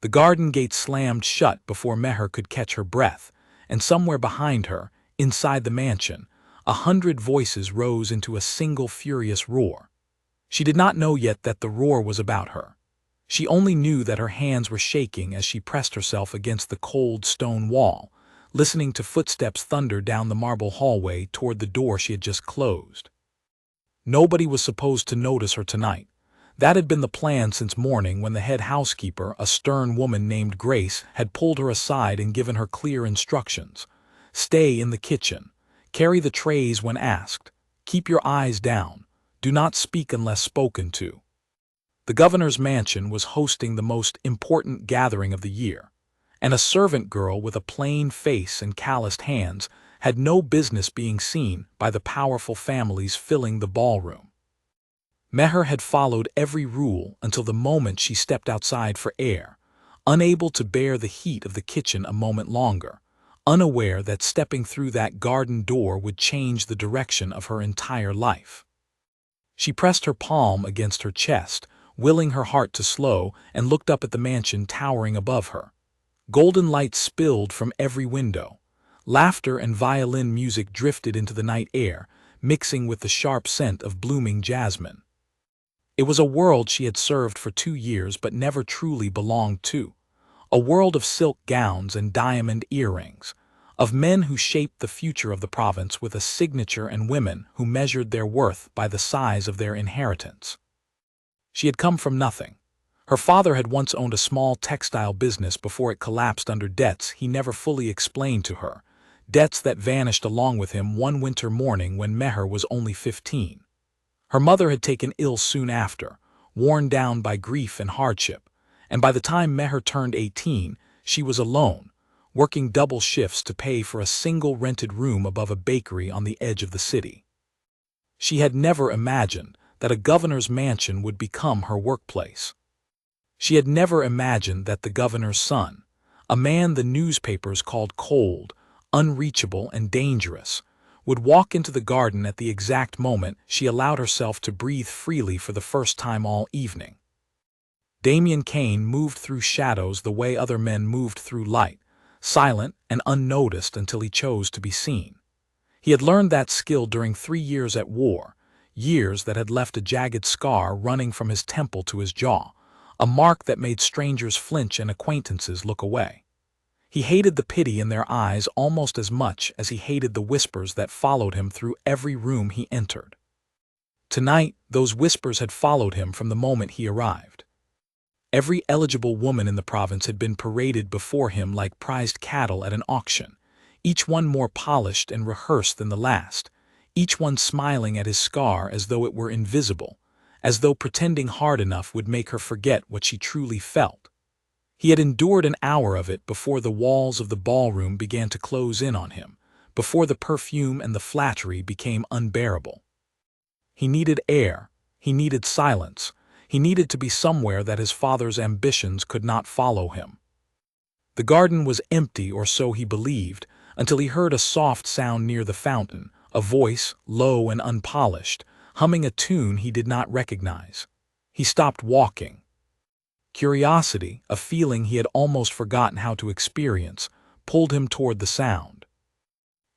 The garden gate slammed shut before Meher could catch her breath, and somewhere behind her, inside the mansion, 100 voices rose into a single furious roar. She did not know yet that the roar was about her. She only knew that her hands were shaking as she pressed herself against the cold stone wall, listening to footsteps thunder down the marble hallway toward the door she had just closed. Nobody was supposed to notice her tonight. That had been the plan since morning, when the head housekeeper, a stern woman named Grace, had pulled her aside and given her clear instructions. Stay in the kitchen. Carry the trays when asked. Keep your eyes down. Do not speak unless spoken to. The governor's mansion was hosting the most important gathering of the year, and a servant girl with a plain face and calloused hands had no business being seen by the powerful families filling the ballroom. Meher had followed every rule until the moment she stepped outside for air, unable to bear the heat of the kitchen a moment longer, unaware that stepping through that garden door would change the direction of her entire life. She pressed her palm against her chest, willing her heart to slow, and looked up at the mansion towering above her. Golden light spilled from every window. Laughter and violin music drifted into the night air, mixing with the sharp scent of blooming jasmine. It was a world she had served for 2 years but never truly belonged to. A world of silk gowns and diamond earrings, of men who shaped the future of the province with a signature and women who measured their worth by the size of their inheritance. She had come from nothing. Her father had once owned a small textile business before it collapsed under debts he never fully explained to her, debts that vanished along with him one winter morning when Meher was only 15. Her mother had taken ill soon after, worn down by grief and hardship, and by the time Meher turned 18, she was alone, working double shifts to pay for a single rented room above a bakery on the edge of the city. She had never imagined that a governor's mansion would become her workplace. She had never imagined that the governor's son, a man the newspapers called cold, unreachable, and dangerous, would walk into the garden at the exact moment she allowed herself to breathe freely for the first time all evening. Damien Kane moved through shadows the way other men moved through light, silent and unnoticed until he chose to be seen. He had learned that skill during 3 years at war, years that had left a jagged scar running from his temple to his jaw, a mark that made strangers flinch and acquaintances look away. He hated the pity in their eyes almost as much as he hated the whispers that followed him through every room he entered. Tonight, those whispers had followed him from the moment he arrived. Every eligible woman in the province had been paraded before him like prized cattle at an auction, each one more polished and rehearsed than the last, each one smiling at his scar as though it were invisible, as though pretending hard enough would make her forget what she truly felt. He had endured an hour of it before the walls of the ballroom began to close in on him, before the perfume and the flattery became unbearable. He needed air, he needed silence, he needed to be somewhere that his father's ambitions could not follow him. The garden was empty, or so he believed, until he heard a soft sound near the fountain, a voice, low and unpolished, humming a tune he did not recognize. He stopped walking. Curiosity, a feeling he had almost forgotten how to experience, pulled him toward the sound.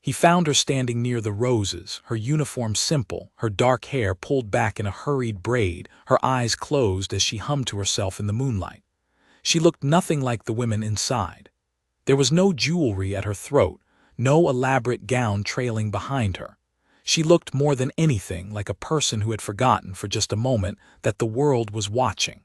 He found her standing near the roses, her uniform simple, her dark hair pulled back in a hurried braid, her eyes closed as she hummed to herself in the moonlight. She looked nothing like the women inside. There was no jewelry at her throat, no elaborate gown trailing behind her. She looked more than anything like a person who had forgotten for just a moment that the world was watching.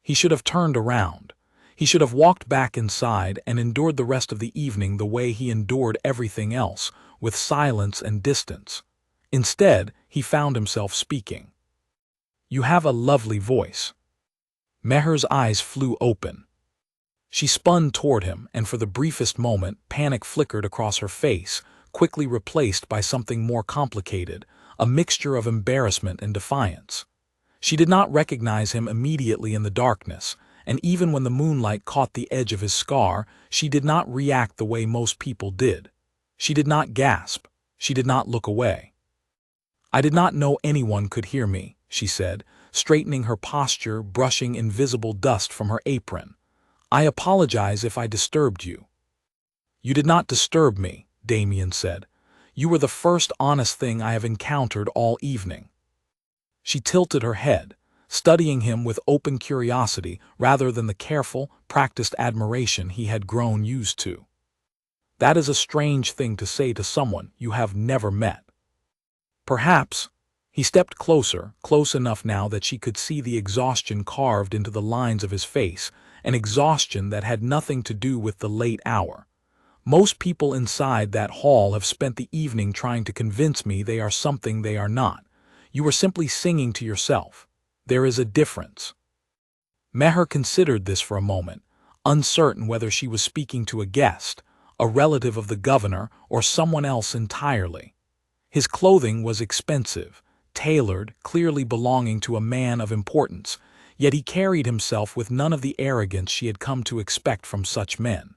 He should have turned around. He should have walked back inside and endured the rest of the evening the way he endured everything else, with silence and distance. Instead, he found himself speaking. "You have a lovely voice." Meher's eyes flew open. She spun toward him, and for the briefest moment, panic flickered across her face, quickly replaced by something more complicated, a mixture of embarrassment and defiance. She did not recognize him immediately in the darkness, and even when the moonlight caught the edge of his scar, she did not react the way most people did. She did not gasp. She did not look away. "I did not know anyone could hear me," she said, straightening her posture, brushing invisible dust from her apron. I apologize if I disturbed you. You did not disturb me, Damien said. You were the first honest thing I have encountered all evening. She tilted her head, studying him with open curiosity rather than the careful, practiced admiration he had grown used to. That is a strange thing to say to someone you have never met. Perhaps. He stepped closer, close enough now that she could see the exhaustion carved into the lines of his face, an exhaustion that had nothing to do with the late hour. Most people inside that hall have spent the evening trying to convince me they are something they are not. You were simply singing to yourself. There is a difference. Meher considered this for a moment, uncertain whether she was speaking to a guest, a relative of the governor, or someone else entirely. His clothing was expensive, tailored, clearly belonging to a man of importance, yet he carried himself with none of the arrogance she had come to expect from such men.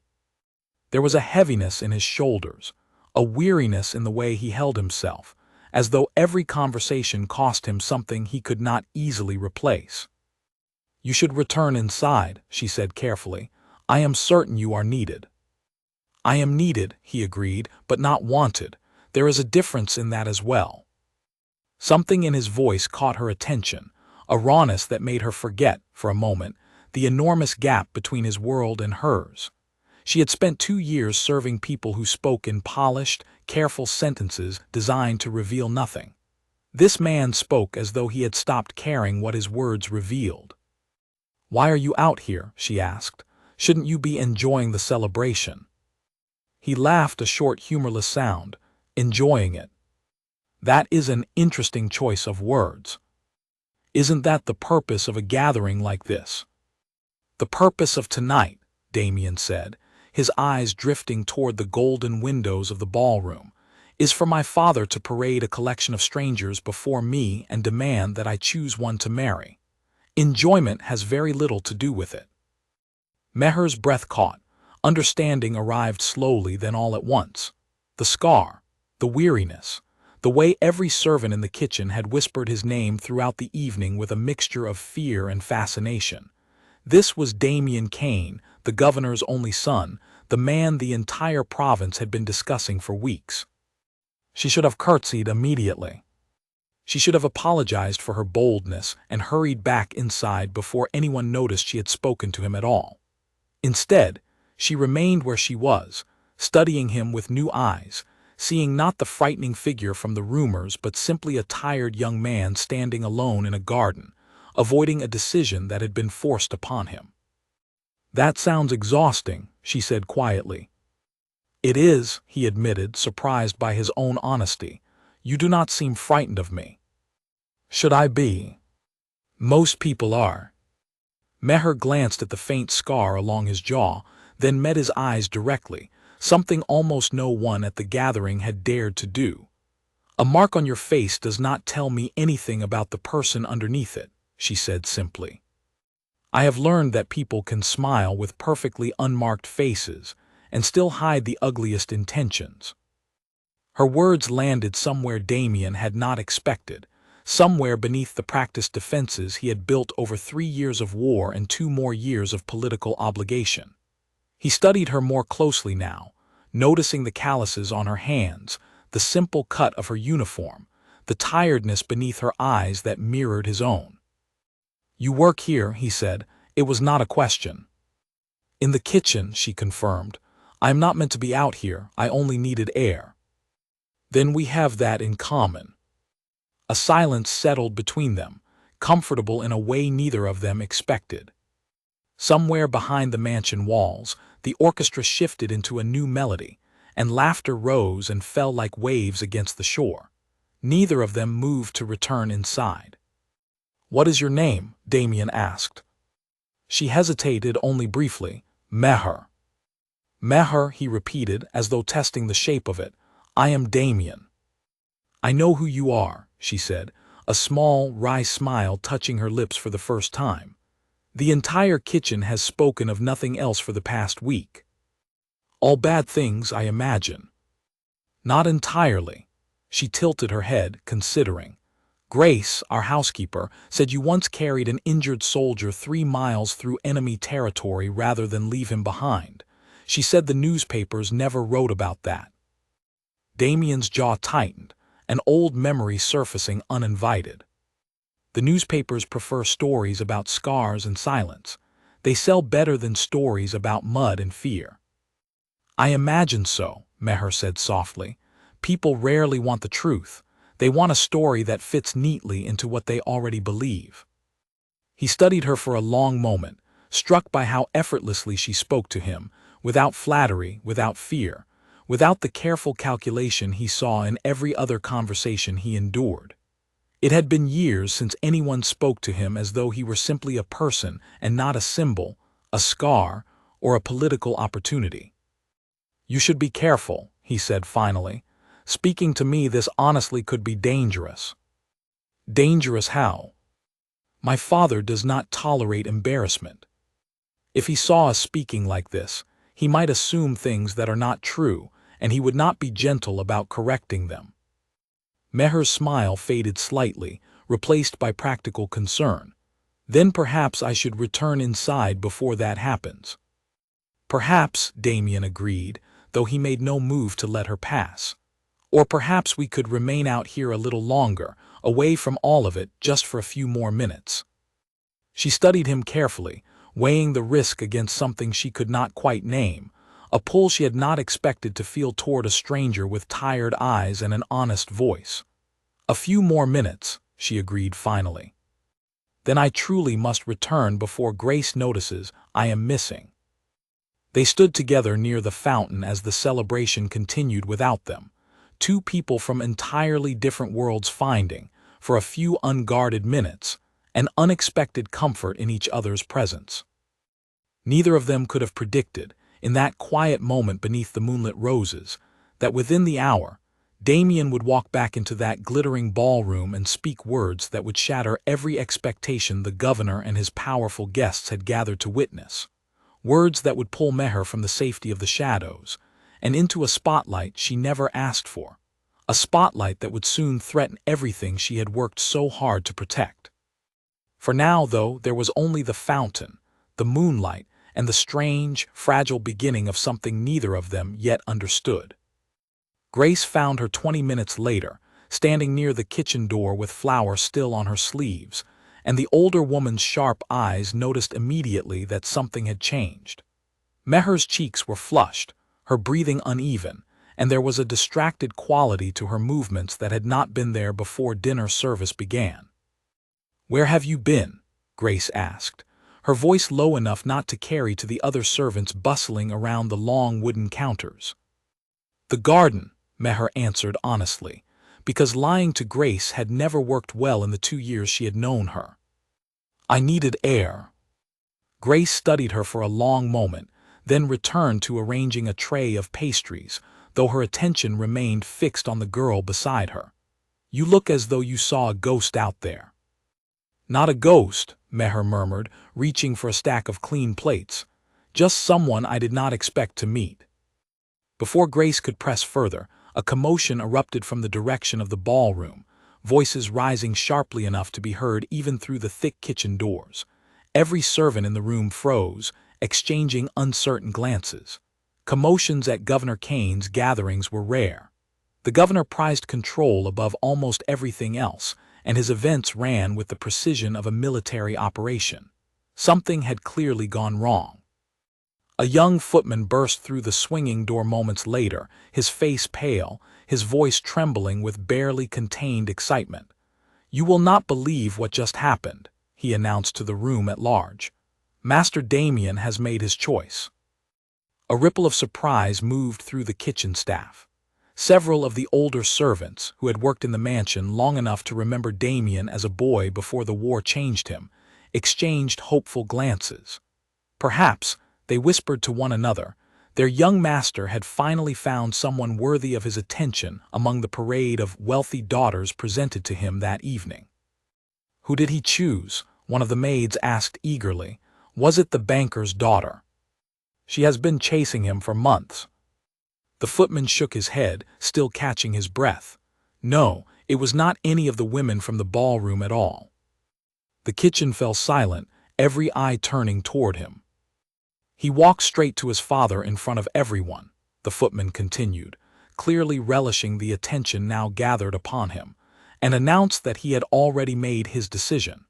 There was a heaviness in his shoulders, a weariness in the way he held himself, as though every conversation cost him something he could not easily replace. You should return inside, she said carefully. I am certain you are needed. I am needed, he agreed, but not wanted. There is a difference in that as well. Something in his voice caught her attention, a rawness that made her forget, for a moment, the enormous gap between his world and hers. She had spent 2 years serving people who spoke in polished, careful sentences designed to reveal nothing. This man spoke as though he had stopped caring what his words revealed. Why are you out here? She asked. Shouldn't you be enjoying the celebration? He laughed, a short, humorless sound. Enjoying it. That is an interesting choice of words. Isn't that the purpose of a gathering like this? The purpose of tonight, Damien said, his eyes drifting toward the golden windows of the ballroom, is for my father to parade a collection of strangers before me and demand that I choose one to marry. Enjoyment has very little to do with it. Meher's breath caught. Understanding arrived slowly, then all at once. The scar, the weariness, the way every servant in the kitchen had whispered his name throughout the evening with a mixture of fear and fascination. This was Damien Kane, the governor's only son, the man the entire province had been discussing for weeks. She should have curtsied immediately. She should have apologized for her boldness and hurried back inside before anyone noticed she had spoken to him at all. Instead, she remained where she was, studying him with new eyes, seeing not the frightening figure from the rumors but simply a tired young man standing alone in a garden, avoiding a decision that had been forced upon him. That sounds exhausting, she said quietly. It is, he admitted, surprised by his own honesty. You do not seem frightened of me. Should I be? Most people are. Meher glanced at the faint scar along his jaw, then met his eyes directly, something almost no one at the gathering had dared to do. A mark on your face does not tell me anything about the person underneath it, she said simply. I have learned that people can smile with perfectly unmarked faces and still hide the ugliest intentions. Her words landed somewhere Damien had not expected, somewhere beneath the practiced defenses he had built over 3 years of war and 2 more years of political obligation. He studied her more closely now, noticing the calluses on her hands, the simple cut of her uniform, the tiredness beneath her eyes that mirrored his own. You work here, he said. It was not a question. In the kitchen, she confirmed. I am not meant to be out here. I only needed air. Then we have that in common. A silence settled between them, comfortable in a way neither of them expected. Somewhere behind the mansion walls, the orchestra shifted into a new melody, and laughter rose and fell like waves against the shore. Neither of them moved to return inside. What is your name? Damien asked. She hesitated only briefly. Meher. Meher, he repeated, as though testing the shape of it. I am Damien. I know who you are, she said, a small, wry smile touching her lips for the first time. The entire kitchen has spoken of nothing else for the past week. All bad things, I imagine. Not entirely. She tilted her head, considering. Grace, our housekeeper, said you once carried an injured soldier 3 miles through enemy territory rather than leave him behind. She said the newspapers never wrote about that. Damien's jaw tightened, an old memory surfacing uninvited. The newspapers prefer stories about scars and silence. They sell better than stories about mud and fear. I imagine so, Meher said softly. People rarely want the truth. They want a story that fits neatly into what they already believe. He studied her for a long moment, struck by how effortlessly she spoke to him, without flattery, without fear, without the careful calculation he saw in every other conversation he endured. It had been years since anyone spoke to him as though he were simply a person and not a symbol, a scar, or a political opportunity. You should be careful, he said finally. Speaking to me this honestly could be dangerous. Dangerous how? My father does not tolerate embarrassment. If he saw us speaking like this, he might assume things that are not true, and he would not be gentle about correcting them. Meher's smile faded slightly, replaced by practical concern. Then perhaps I should return inside before that happens. Perhaps, Damien agreed, though he made no move to let her pass. Or perhaps we could remain out here a little longer, away from all of it, just for a few more minutes. She studied him carefully, weighing the risk against something she could not quite name, a pull she had not expected to feel toward a stranger with tired eyes and an honest voice. A few more minutes, she agreed finally. Then I truly must return before Grace notices I am missing. They stood together near the fountain as the celebration continued without them. Two people from entirely different worlds finding, for a few unguarded minutes, an unexpected comfort in each other's presence. Neither of them could have predicted, in that quiet moment beneath the moonlit roses, that within the hour, Damien would walk back into that glittering ballroom and speak words that would shatter every expectation the governor and his powerful guests had gathered to witness. Words that would pull Meher from the safety of the shadows, and into a spotlight she never asked for, a spotlight that would soon threaten everything she had worked so hard to protect. For now, though, there was only the fountain, the moonlight, and the strange, fragile beginning of something neither of them yet understood. Grace found her 20 minutes later, standing near the kitchen door with flour still on her sleeves, and the older woman's sharp eyes noticed immediately that something had changed. Meher's cheeks were flushed, her breathing uneven, and there was a distracted quality to her movements that had not been there before dinner service began. "Where have you been?" Grace asked, her voice low enough not to carry to the other servants bustling around the long wooden counters. "The garden," Meher answered honestly, because lying to Grace had never worked well in the 2 years she had known her. "I needed air." Grace studied her for a long moment, then returned to arranging a tray of pastries, though her attention remained fixed on the girl beside her. "You look as though you saw a ghost out there." "Not a ghost," Meher murmured, reaching for a stack of clean plates. "Just someone I did not expect to meet." Before Grace could press further, a commotion erupted from the direction of the ballroom, voices rising sharply enough to be heard even through the thick kitchen doors. Every servant in the room froze, exchanging uncertain glances. Commotions at Governor Kane's gatherings were rare. The governor prized control above almost everything else, and his events ran with the precision of a military operation. Something had clearly gone wrong. A young footman burst through the swinging door moments later, his face pale, his voice trembling with barely contained excitement. "You will not believe what just happened," he announced to the room at large. "Master Damien has made his choice." A ripple of surprise moved through the kitchen staff. Several of the older servants, who had worked in the mansion long enough to remember Damien as a boy before the war changed him, exchanged hopeful glances. Perhaps, they whispered to one another, their young master had finally found someone worthy of his attention among the parade of wealthy daughters presented to him that evening. "Who did he choose?" one of the maids asked eagerly. "Was it the banker's daughter?" "She has been chasing him for months." The footman shook his head, still catching his breath. "No, It was not any of the women from the ballroom at all. The kitchen fell silent, every eye turning toward him. He walked straight to his father in front of everyone, the footman continued, clearly relishing the attention now gathered upon him, and announced that he had already made his decision.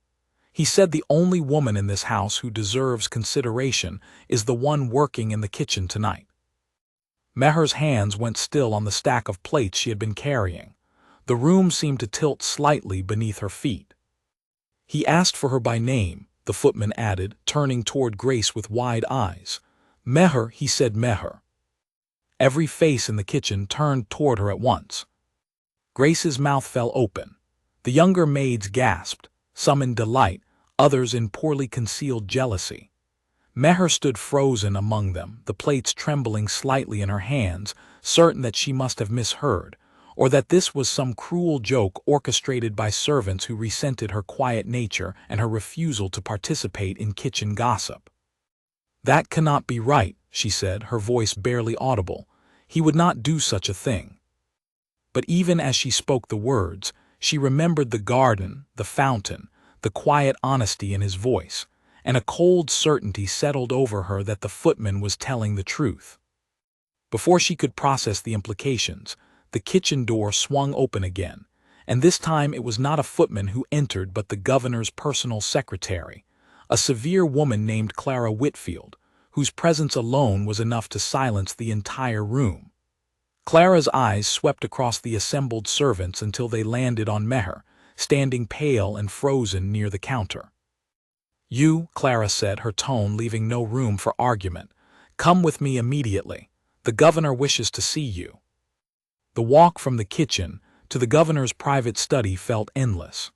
He said the only woman in this house who deserves consideration is the one working in the kitchen tonight. Meher's hands went still on the stack of plates she had been carrying. The room seemed to tilt slightly beneath her feet. He asked for her by name, the footman added, turning toward Grace with wide eyes. Meher, he said, Meher. Every face in the kitchen turned toward her at once. Grace's mouth fell open. The younger maids gasped, some in delight, others in poorly concealed jealousy. Meher stood frozen among them, the plates trembling slightly in her hands, certain that she must have misheard, or that this was some cruel joke orchestrated by servants who resented her quiet nature and her refusal to participate in kitchen gossip. "That cannot be right," she said, her voice barely audible. "He would not do such a thing." But even as she spoke the words, she remembered the garden, the fountain, the quiet honesty in his voice, and a cold certainty settled over her that the footman was telling the truth. Before she could process the implications, the kitchen door swung open again, and this time it was not a footman who entered but the governor's personal secretary, a severe woman named Clara Whitfield, whose presence alone was enough to silence the entire room. Clara's eyes swept across the assembled servants until they landed on Meher, standing pale and frozen near the counter. "You," Clara said, her tone leaving no room for argument, "come with me immediately. The governor wishes to see you." The walk from the kitchen to the governor's private study felt endless.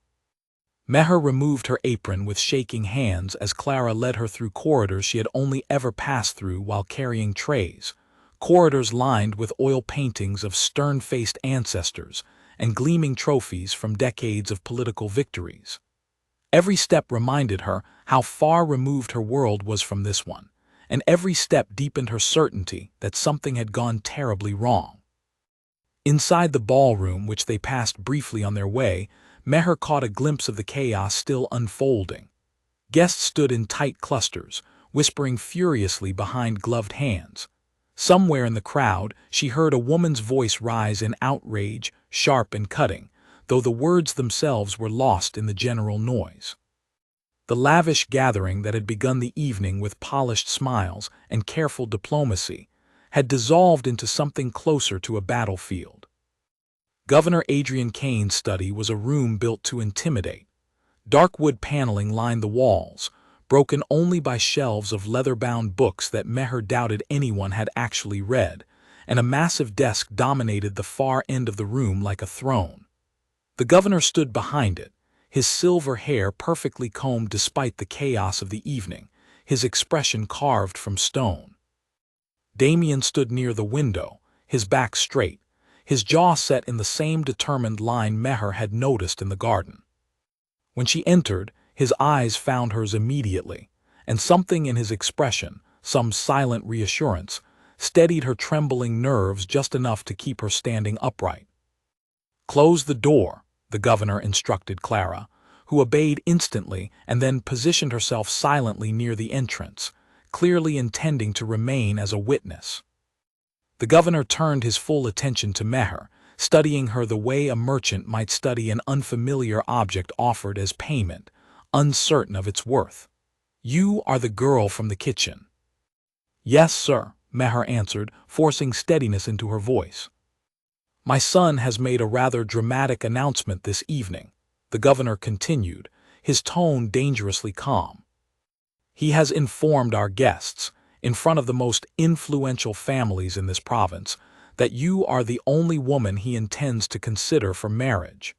Meher removed her apron with shaking hands as Clara led her through corridors she had only ever passed through while carrying trays, corridors lined with oil paintings of stern-faced ancestors and gleaming trophies from decades of political victories. Every step reminded her how far removed her world was from this one, and every step deepened her certainty that something had gone terribly wrong. Inside the ballroom, which they passed briefly on their way, Meher caught a glimpse of the chaos still unfolding. Guests stood in tight clusters, whispering furiously behind gloved hands. Somewhere in the crowd, she heard a woman's voice rise in outrage, sharp and cutting, though the words themselves were lost in the general noise. The lavish gathering that had begun the evening with polished smiles and careful diplomacy had dissolved into something closer to a battlefield. Governor Adrian Kane's study was a room built to intimidate. Dark wood paneling lined the walls, broken only by shelves of leather-bound books that Meher doubted anyone had actually read, and a massive desk dominated the far end of the room like a throne. The governor stood behind it, his silver hair perfectly combed despite the chaos of the evening, his expression carved from stone. Damien stood near the window, his back straight, his jaw set in the same determined line Meher had noticed in the garden. When she entered, his eyes found hers immediately, and something in his expression, some silent reassurance, steadied her trembling nerves just enough to keep her standing upright. "Close the door," the governor instructed Clara, who obeyed instantly and then positioned herself silently near the entrance, clearly intending to remain as a witness. The governor turned his full attention to Meher, studying her the way a merchant might study an unfamiliar object offered as payment, uncertain of its worth. "You are the girl from the kitchen." "Yes, sir," Meher answered, forcing steadiness into her voice. "My son has made a rather dramatic announcement this evening," the governor continued, his tone dangerously calm. "He has informed our guests, in front of the most influential families in this province, that you are the only woman he intends to consider for marriage.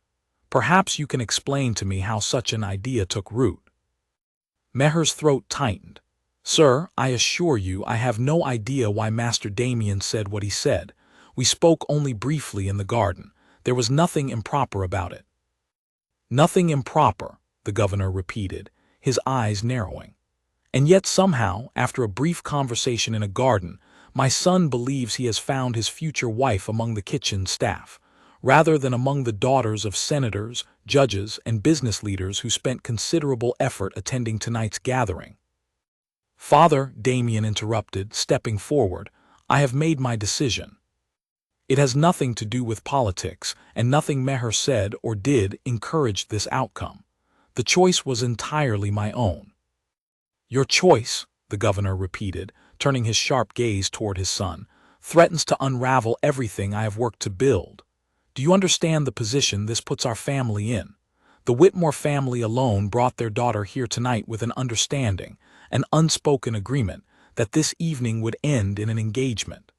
Perhaps you can explain to me how such an idea took root." Meher's throat tightened. "Sir, I assure you I have no idea why Master Damien said what he said. We spoke only briefly in the garden. There was nothing improper about it." "Nothing improper," the governor repeated, his eyes narrowing. "And yet somehow, after a brief conversation in a garden, my son believes he has found his future wife among the kitchen staff, rather than among the daughters of senators, judges, and business leaders who spent considerable effort attending tonight's gathering. "Father," Damien interrupted, stepping forward, "I have made my decision. It has nothing to do with politics, and nothing Meher said or did encouraged this outcome. The choice was entirely my own." "Your choice," the governor repeated, turning his sharp gaze toward his son, "threatens to unravel everything I have worked to build. Do you understand the position this puts our family in? The Whitmore family alone brought their daughter here tonight with an understanding, an unspoken agreement, that this evening would end in an engagement.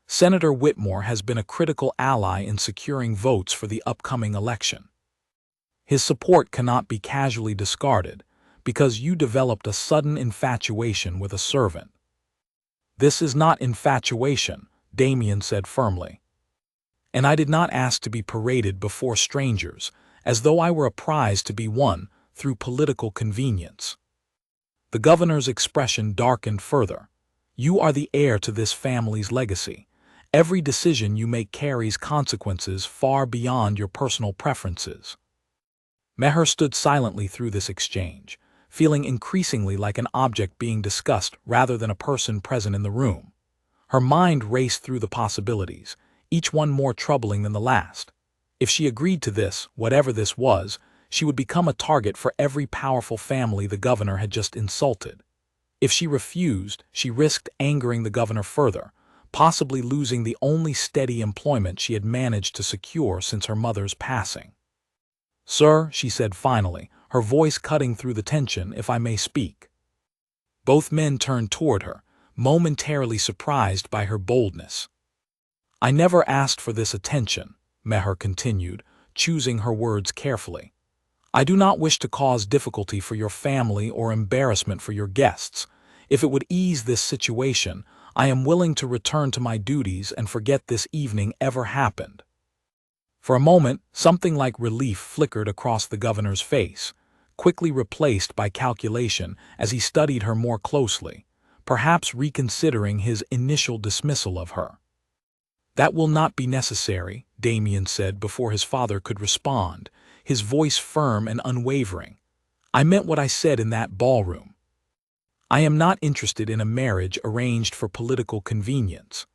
Senator Whitmore has been a critical ally in securing votes for the upcoming election. His support cannot be casually discarded, because you developed a sudden infatuation with a servant." "This is not infatuation," Damien said firmly. "And I did not ask to be paraded before strangers, as though I were a prize to be won through political convenience." The governor's expression darkened further. "You are the heir to this family's legacy. Every decision you make carries consequences far beyond your personal preferences." Meher stood silently through this exchange, feeling increasingly like an object being discussed rather than a person present in the room. Her mind raced through the possibilities, each one more troubling than the last. If she agreed to this, whatever this was, she would become a target for every powerful family the governor had just insulted. If she refused, she risked angering the governor further, possibly losing the only steady employment she had managed to secure since her mother's passing. "Sir," she said finally, her voice cutting through the tension, "if I may speak." Both men turned toward her, momentarily surprised by her boldness. "I never asked for this attention," Meher continued, choosing her words carefully. "I do not wish to cause difficulty for your family or embarrassment for your guests. If it would ease this situation, I am willing to return to my duties and forget this evening ever happened." For a moment, something like relief flickered across the governor's face, quickly replaced by calculation as he studied her more closely, perhaps reconsidering his initial dismissal of her. "That will not be necessary," Damien said before his father could respond, his voice firm and unwavering. "I meant what I said in that ballroom. I am not interested in a marriage arranged for political convenience.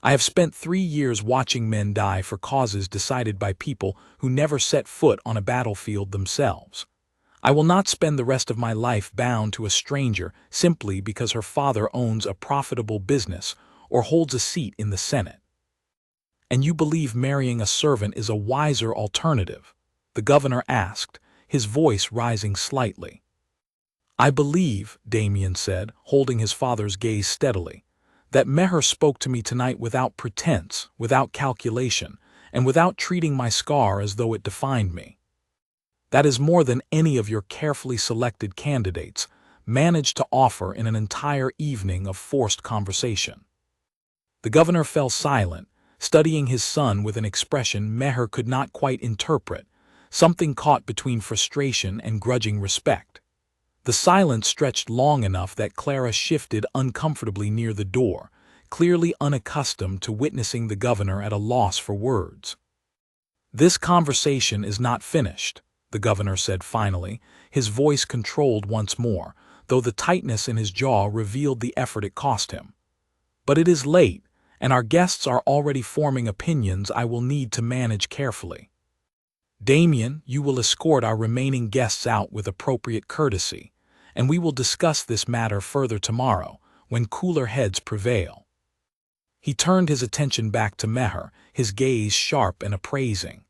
I have spent 3 years watching men die for causes decided by people who never set foot on a battlefield themselves. I will not spend the rest of my life bound to a stranger simply because her father owns a profitable business or holds a seat in the Senate." "And you believe marrying a servant is a wiser alternative?" the governor asked, his voice rising slightly. "I believe," Damien said, holding his father's gaze steadily, "that Meher spoke to me tonight without pretense, without calculation, and without treating my scar as though it defined me. That is more than any of your carefully selected candidates managed to offer in an entire evening of forced conversation." The governor fell silent, studying his son with an expression Meher could not quite interpret, something caught between frustration and grudging respect. The silence stretched long enough that Clara shifted uncomfortably near the door, clearly unaccustomed to witnessing the governor at a loss for words. "This conversation is not finished," the governor said finally, his voice controlled once more, though the tightness in his jaw revealed the effort it cost him. "But it is late, and our guests are already forming opinions I will need to manage carefully. Damien, you will escort our remaining guests out with appropriate courtesy, and we will discuss this matter further tomorrow, when cooler heads prevail." He turned his attention back to Meher, his gaze sharp and appraising.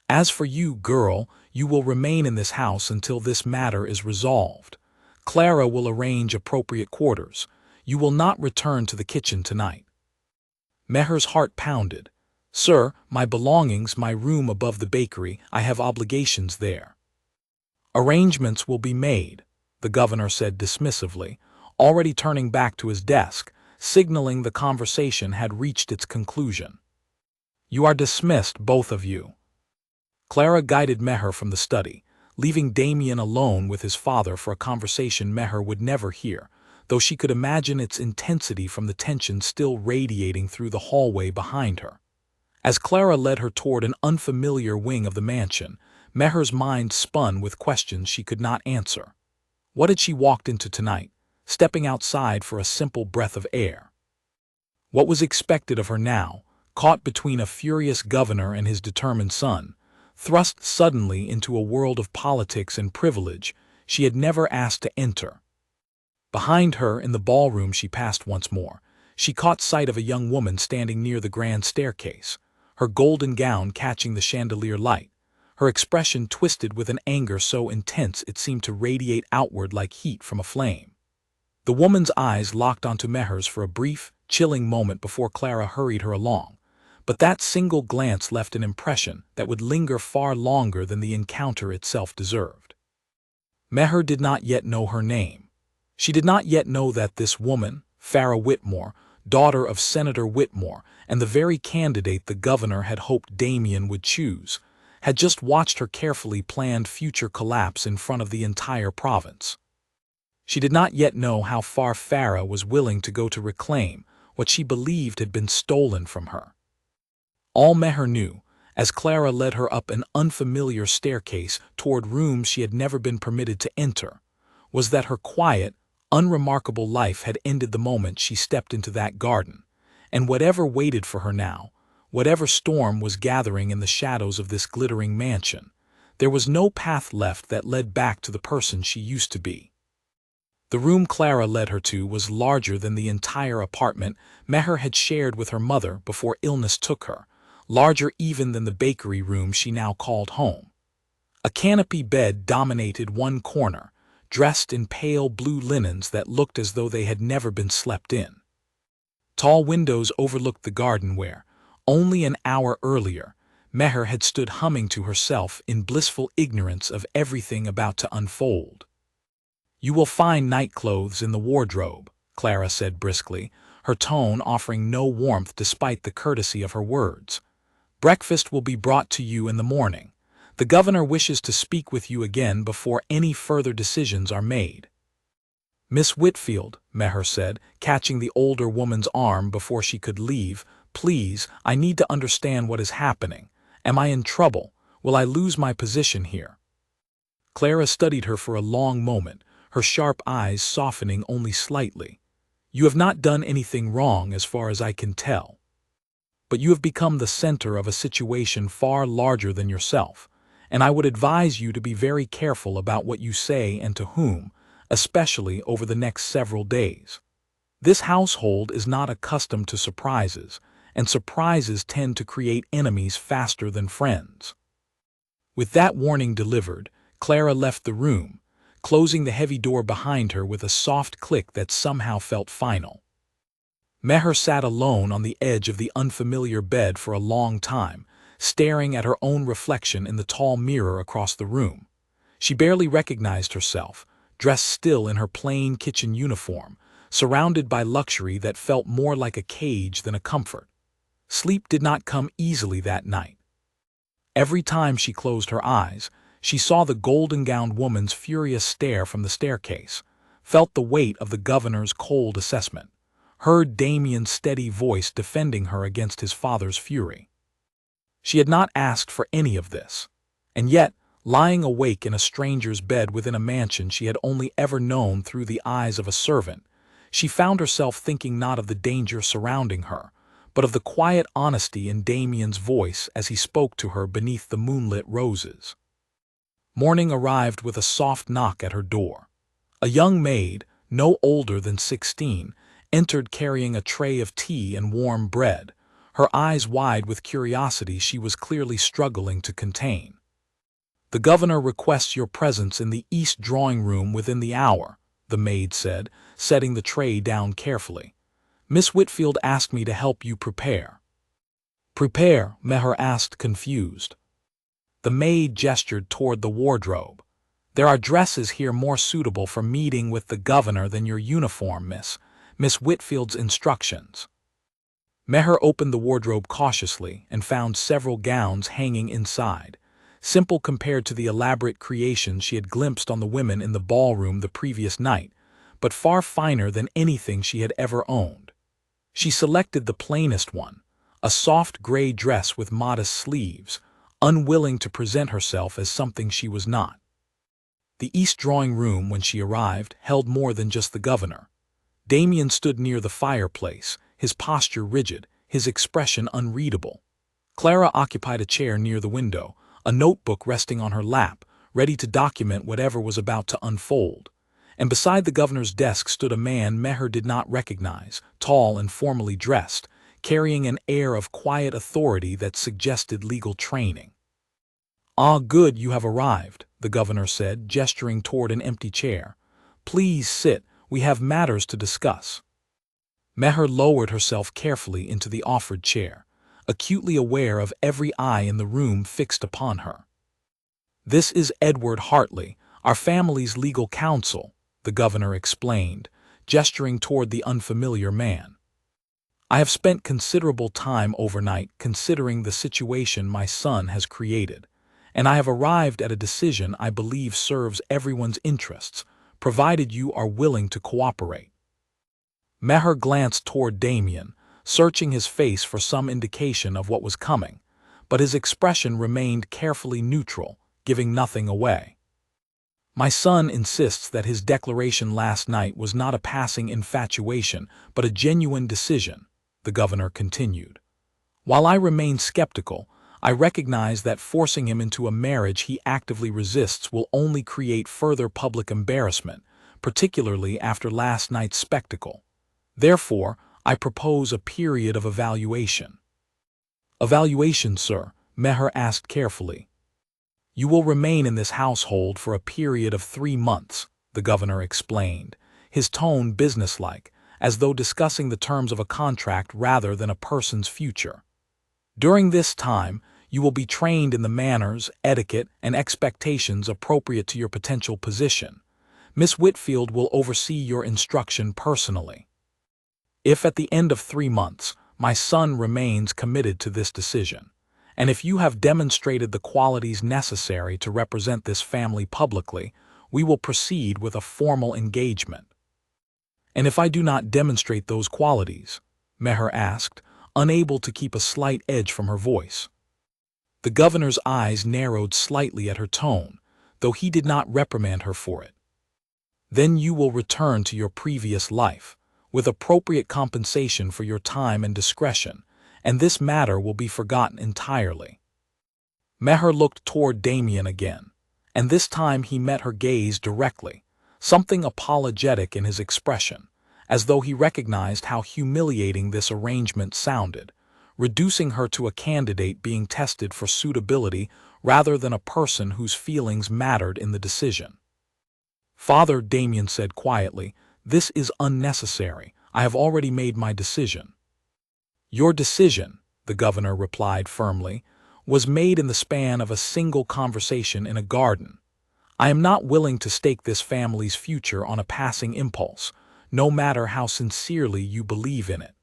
"As for you, girl, you will remain in this house until this matter is resolved. Clara will arrange appropriate quarters. You will not return to the kitchen tonight." Meher's heart pounded. "Sir, my belongings, my room above the bakery, I have obligations there." "Arrangements will be made," the governor said dismissively, already turning back to his desk, signaling the conversation had reached its conclusion. "You are dismissed, both of you." Clara guided Meher from the study, leaving Damien alone with his father for a conversation Meher would never hear, though she could imagine its intensity from the tension still radiating through the hallway behind her. As Clara led her toward an unfamiliar wing of the mansion, Meher's mind spun with questions she could not answer. What had she walked into tonight, stepping outside for a simple breath of air? What was expected of her now, caught between a furious governor and his determined son, thrust suddenly into a world of politics and privilege she had never asked to enter? Behind her, in the ballroom, she passed once more. She caught sight of a young woman standing near the grand staircase, her golden gown catching the chandelier light, her expression twisted with an anger so intense it seemed to radiate outward like heat from a flame. The woman's eyes locked onto Meher's for a brief, chilling moment before Clara hurried her along, but that single glance left an impression that would linger far longer than the encounter itself deserved. Meher did not yet know her name. She did not yet know that this woman, Farah Whitmore, daughter of Senator Whitmore and the very candidate the governor had hoped Damien would choose, had just watched her carefully planned future collapse in front of the entire province. She did not yet know how far Farah was willing to go to reclaim what she believed had been stolen from her. All Meher knew, as Clara led her up an unfamiliar staircase toward rooms she had never been permitted to enter, was that her quiet, unremarkable life had ended the moment she stepped into that garden, and whatever waited for her now, whatever storm was gathering in the shadows of this glittering mansion, there was no path left that led back to the person she used to be. The room Clara led her to was larger than the entire apartment Meher had shared with her mother before illness took her, larger even than the bakery room she now called home. A canopy bed dominated one corner, dressed in pale blue linens that looked as though they had never been slept in. Tall windows overlooked the garden where, only an hour earlier, Meher had stood humming to herself in blissful ignorance of everything about to unfold. "You will find night clothes in the wardrobe," Clara said briskly, her tone offering no warmth despite the courtesy of her words. "Breakfast will be brought to you in the morning. The governor wishes to speak with you again before any further decisions are made." "Miss Whitfield," Meher said, catching the older woman's arm before she could leave, "please, I need to understand what is happening. Am I in trouble? Will I lose my position here?" Clara studied her for a long moment, her sharp eyes softening only slightly. "You have not done anything wrong as far as I can tell. But you have become the center of a situation far larger than yourself, and I would advise you to be very careful about what you say and to whom, especially over the next several days. This household is not accustomed to surprises, and surprises tend to create enemies faster than friends." With that warning delivered, Clara left the room, closing the heavy door behind her with a soft click that somehow felt final. Meher sat alone on the edge of the unfamiliar bed for a long time, staring at her own reflection in the tall mirror across the room. She barely recognized herself, dressed still in her plain kitchen uniform, surrounded by luxury that felt more like a cage than a comfort. Sleep did not come easily that night. Every time she closed her eyes, she saw the golden-gowned woman's furious stare from the staircase, felt the weight of the governor's cold assessment, heard Damien's steady voice defending her against his father's fury. She had not asked for any of this, and yet, lying awake in a stranger's bed within a mansion she had only ever known through the eyes of a servant, she found herself thinking not of the danger surrounding her, but of the quiet honesty in Damien's voice as he spoke to her beneath the moonlit roses. Morning arrived with a soft knock at her door. A young maid, no older than 16, entered carrying a tray of tea and warm bread, her eyes wide with curiosity she was clearly struggling to contain. "The governor requests your presence in the east drawing room within the hour," the maid said, setting the tray down carefully. "Miss Whitfield asked me to help you prepare." "Prepare?" Meher asked, confused. The maid gestured toward the wardrobe. "There are dresses here more suitable for meeting with the governor than your uniform, Miss Whitfield's instructions." Meher opened the wardrobe cautiously and found several gowns hanging inside, simple compared to the elaborate creations she had glimpsed on the women in the ballroom the previous night, but far finer than anything she had ever owned. She selected the plainest one, a soft gray dress with modest sleeves, unwilling to present herself as something she was not. The east drawing room, when she arrived, held more than just the governor. Damien stood near the fireplace, his posture rigid, his expression unreadable. Clara occupied a chair near the window, a notebook resting on her lap, ready to document whatever was about to unfold. And beside the governor's desk stood a man Meher did not recognize, tall and formally dressed, carrying an air of quiet authority that suggested legal training. "Ah, good, you have arrived," the governor said, gesturing toward an empty chair. "Please sit, we have matters to discuss." Meher lowered herself carefully into the offered chair, acutely aware of every eye in the room fixed upon her. "This is Edward Hartley, our family's legal counsel," the governor explained, gesturing toward the unfamiliar man. "I have spent considerable time overnight considering the situation my son has created, and I have arrived at a decision I believe serves everyone's interests, provided you are willing to cooperate." Meher glanced toward Damien, searching his face for some indication of what was coming, but his expression remained carefully neutral, giving nothing away. "My son insists that his declaration last night was not a passing infatuation, but a genuine decision," the governor continued. "While I remain skeptical, I recognize that forcing him into a marriage he actively resists will only create further public embarrassment, particularly after last night's spectacle. Therefore, I propose a period of evaluation." "Evaluation, sir?" Meher asked carefully. "You will remain in this household for a period of 3 months, the governor explained, his tone businesslike, as though discussing the terms of a contract rather than a person's future. "During this time, you will be trained in the manners, etiquette, and expectations appropriate to your potential position. Miss Whitfield will oversee your instruction personally. If at the end of 3 months, my son remains committed to this decision, and if you have demonstrated the qualities necessary to represent this family publicly, we will proceed with a formal engagement." "And if I do not demonstrate those qualities?" Meher asked, unable to keep a slight edge from her voice. The governor's eyes narrowed slightly at her tone, though he did not reprimand her for it. "Then you will return to your previous life, with appropriate compensation for your time and discretion, and this matter will be forgotten entirely." Meher looked toward Damien again, and this time he met her gaze directly, something apologetic in his expression, as though he recognized how humiliating this arrangement sounded, reducing her to a candidate being tested for suitability rather than a person whose feelings mattered in the decision. "Father," Damien said quietly, "this is unnecessary. I have already made my decision." "Your decision," the governor replied firmly, "was made in the span of a single conversation in a garden. I am not willing to stake this family's future on a passing impulse, no matter how sincerely you believe in it.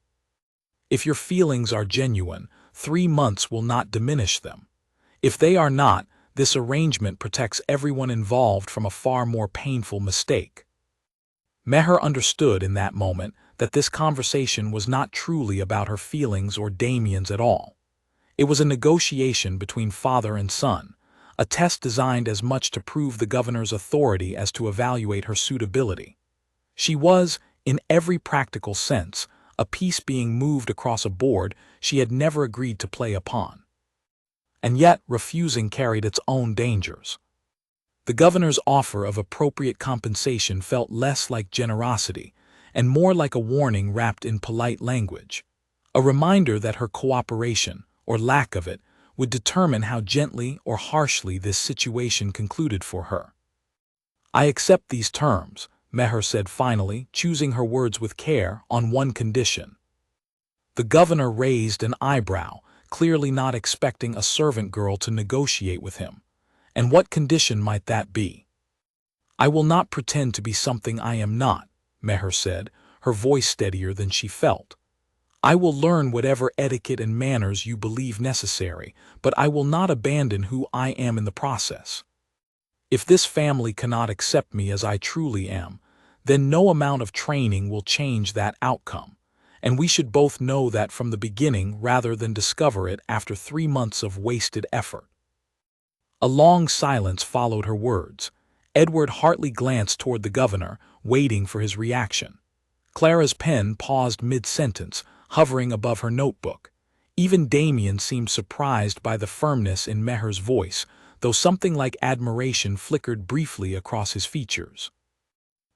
If your feelings are genuine, 3 months will not diminish them. If they are not, this arrangement protects everyone involved from a far more painful mistake." Meher understood in that moment that this conversation was not truly about her feelings or Damien's at all. It was a negotiation between father and son, a test designed as much to prove the governor's authority as to evaluate her suitability. She was, in every practical sense, a piece being moved across a board she had never agreed to play upon. And yet, refusing carried its own dangers. The governor's offer of appropriate compensation felt less like generosity and more like a warning wrapped in polite language, a reminder that her cooperation, or lack of it, would determine how gently or harshly this situation concluded for her. "I accept these terms," Meher said finally, choosing her words with care, "on one condition." The governor raised an eyebrow, clearly not expecting a servant girl to negotiate with him. "And what condition might that be?" "I will not pretend to be something I am not," Meher said, her voice steadier than she felt. "I will learn whatever etiquette and manners you believe necessary, but I will not abandon who I am in the process. If this family cannot accept me as I truly am, then no amount of training will change that outcome, and we should both know that from the beginning rather than discover it after 3 months of wasted effort." A long silence followed her words. Edward Hartley glanced toward the governor, waiting for his reaction. Clara's pen paused mid-sentence, hovering above her notebook. Even Damien seemed surprised by the firmness in Meher's voice, though something like admiration flickered briefly across his features.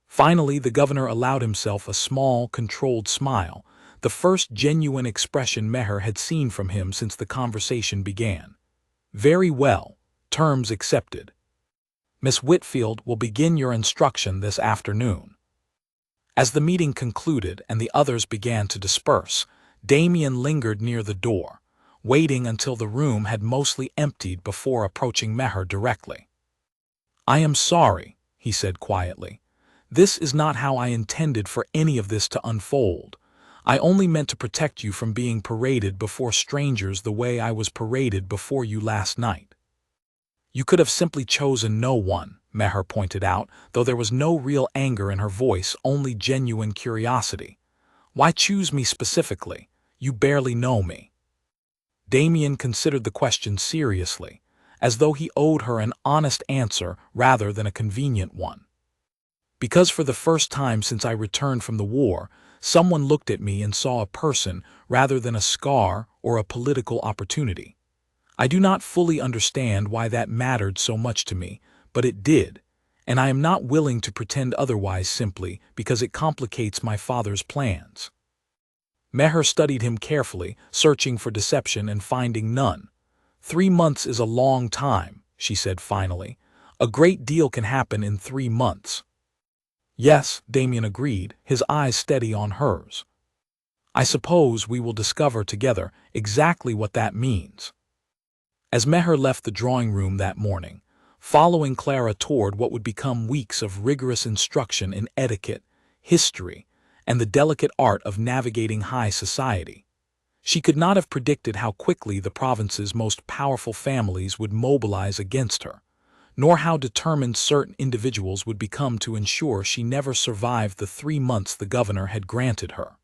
Finally, the governor allowed himself a small, controlled smile, the first genuine expression Meher had seen from him since the conversation began. "Very well. Terms accepted. Miss Whitfield will begin your instruction this afternoon." As the meeting concluded and the others began to disperse, Damien lingered near the door, waiting until the room had mostly emptied before approaching Meher directly. "I am sorry," he said quietly. "This is not how I intended for any of this to unfold. I only meant to protect you from being paraded before strangers the way I was paraded before you last night." "You could have simply chosen no one," Meher pointed out, though there was no real anger in her voice, only genuine curiosity. "Why choose me specifically? You barely know me." Damien considered the question seriously, as though he owed her an honest answer rather than a convenient one. "Because for the first time since I returned from the war, someone looked at me and saw a person rather than a scar or a political opportunity. I do not fully understand why that mattered so much to me, but it did, and I am not willing to pretend otherwise simply because it complicates my father's plans." Meher studied him carefully, searching for deception and finding none. "3 months is a long time," she said finally. "A great deal can happen in 3 months." "Yes," Damien agreed, his eyes steady on hers. "I suppose we will discover together exactly what that means." As Meher left the drawing room that morning, following Clara toward what would become weeks of rigorous instruction in etiquette, history, and the delicate art of navigating high society, she could not have predicted how quickly the province's most powerful families would mobilize against her, nor how determined certain individuals would become to ensure she never survived the 3 months the governor had granted her.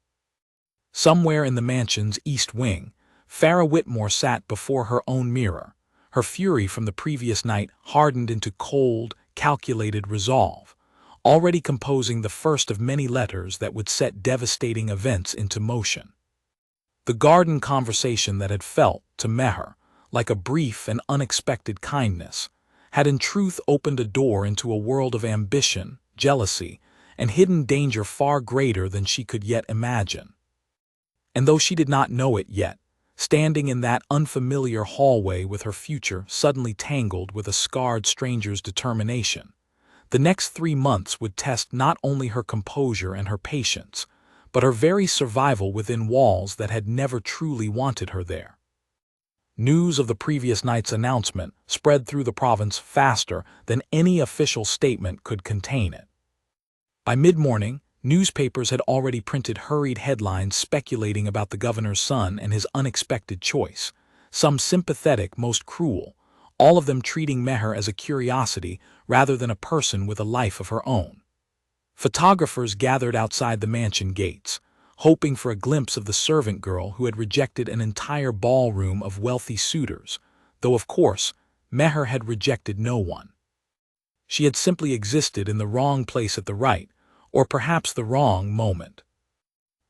Somewhere in the mansion's east wing, Farah Whitmore sat before her own mirror, her fury from the previous night hardened into cold, calculated resolve, already composing the first of many letters that would set devastating events into motion. The garden conversation that had felt, to Meher, like a brief and unexpected kindness, had in truth opened a door into a world of ambition, jealousy, and hidden danger far greater than she could yet imagine. And though she did not know it yet, standing in that unfamiliar hallway with her future suddenly tangled with a scarred stranger's determination, the next 3 months would test not only her composure and her patience, but her very survival within walls that had never truly wanted her there. News of the previous night's announcement spread through the province faster than any official statement could contain it. By mid-morning, newspapers had already printed hurried headlines speculating about the governor's son and his unexpected choice, some sympathetic, most cruel, all of them treating Meher as a curiosity rather than a person with a life of her own. Photographers gathered outside the mansion gates, hoping for a glimpse of the servant girl who had rejected an entire ballroom of wealthy suitors, though of course, Meher had rejected no one. She had simply existed in the wrong place at the right, or perhaps the wrong moment.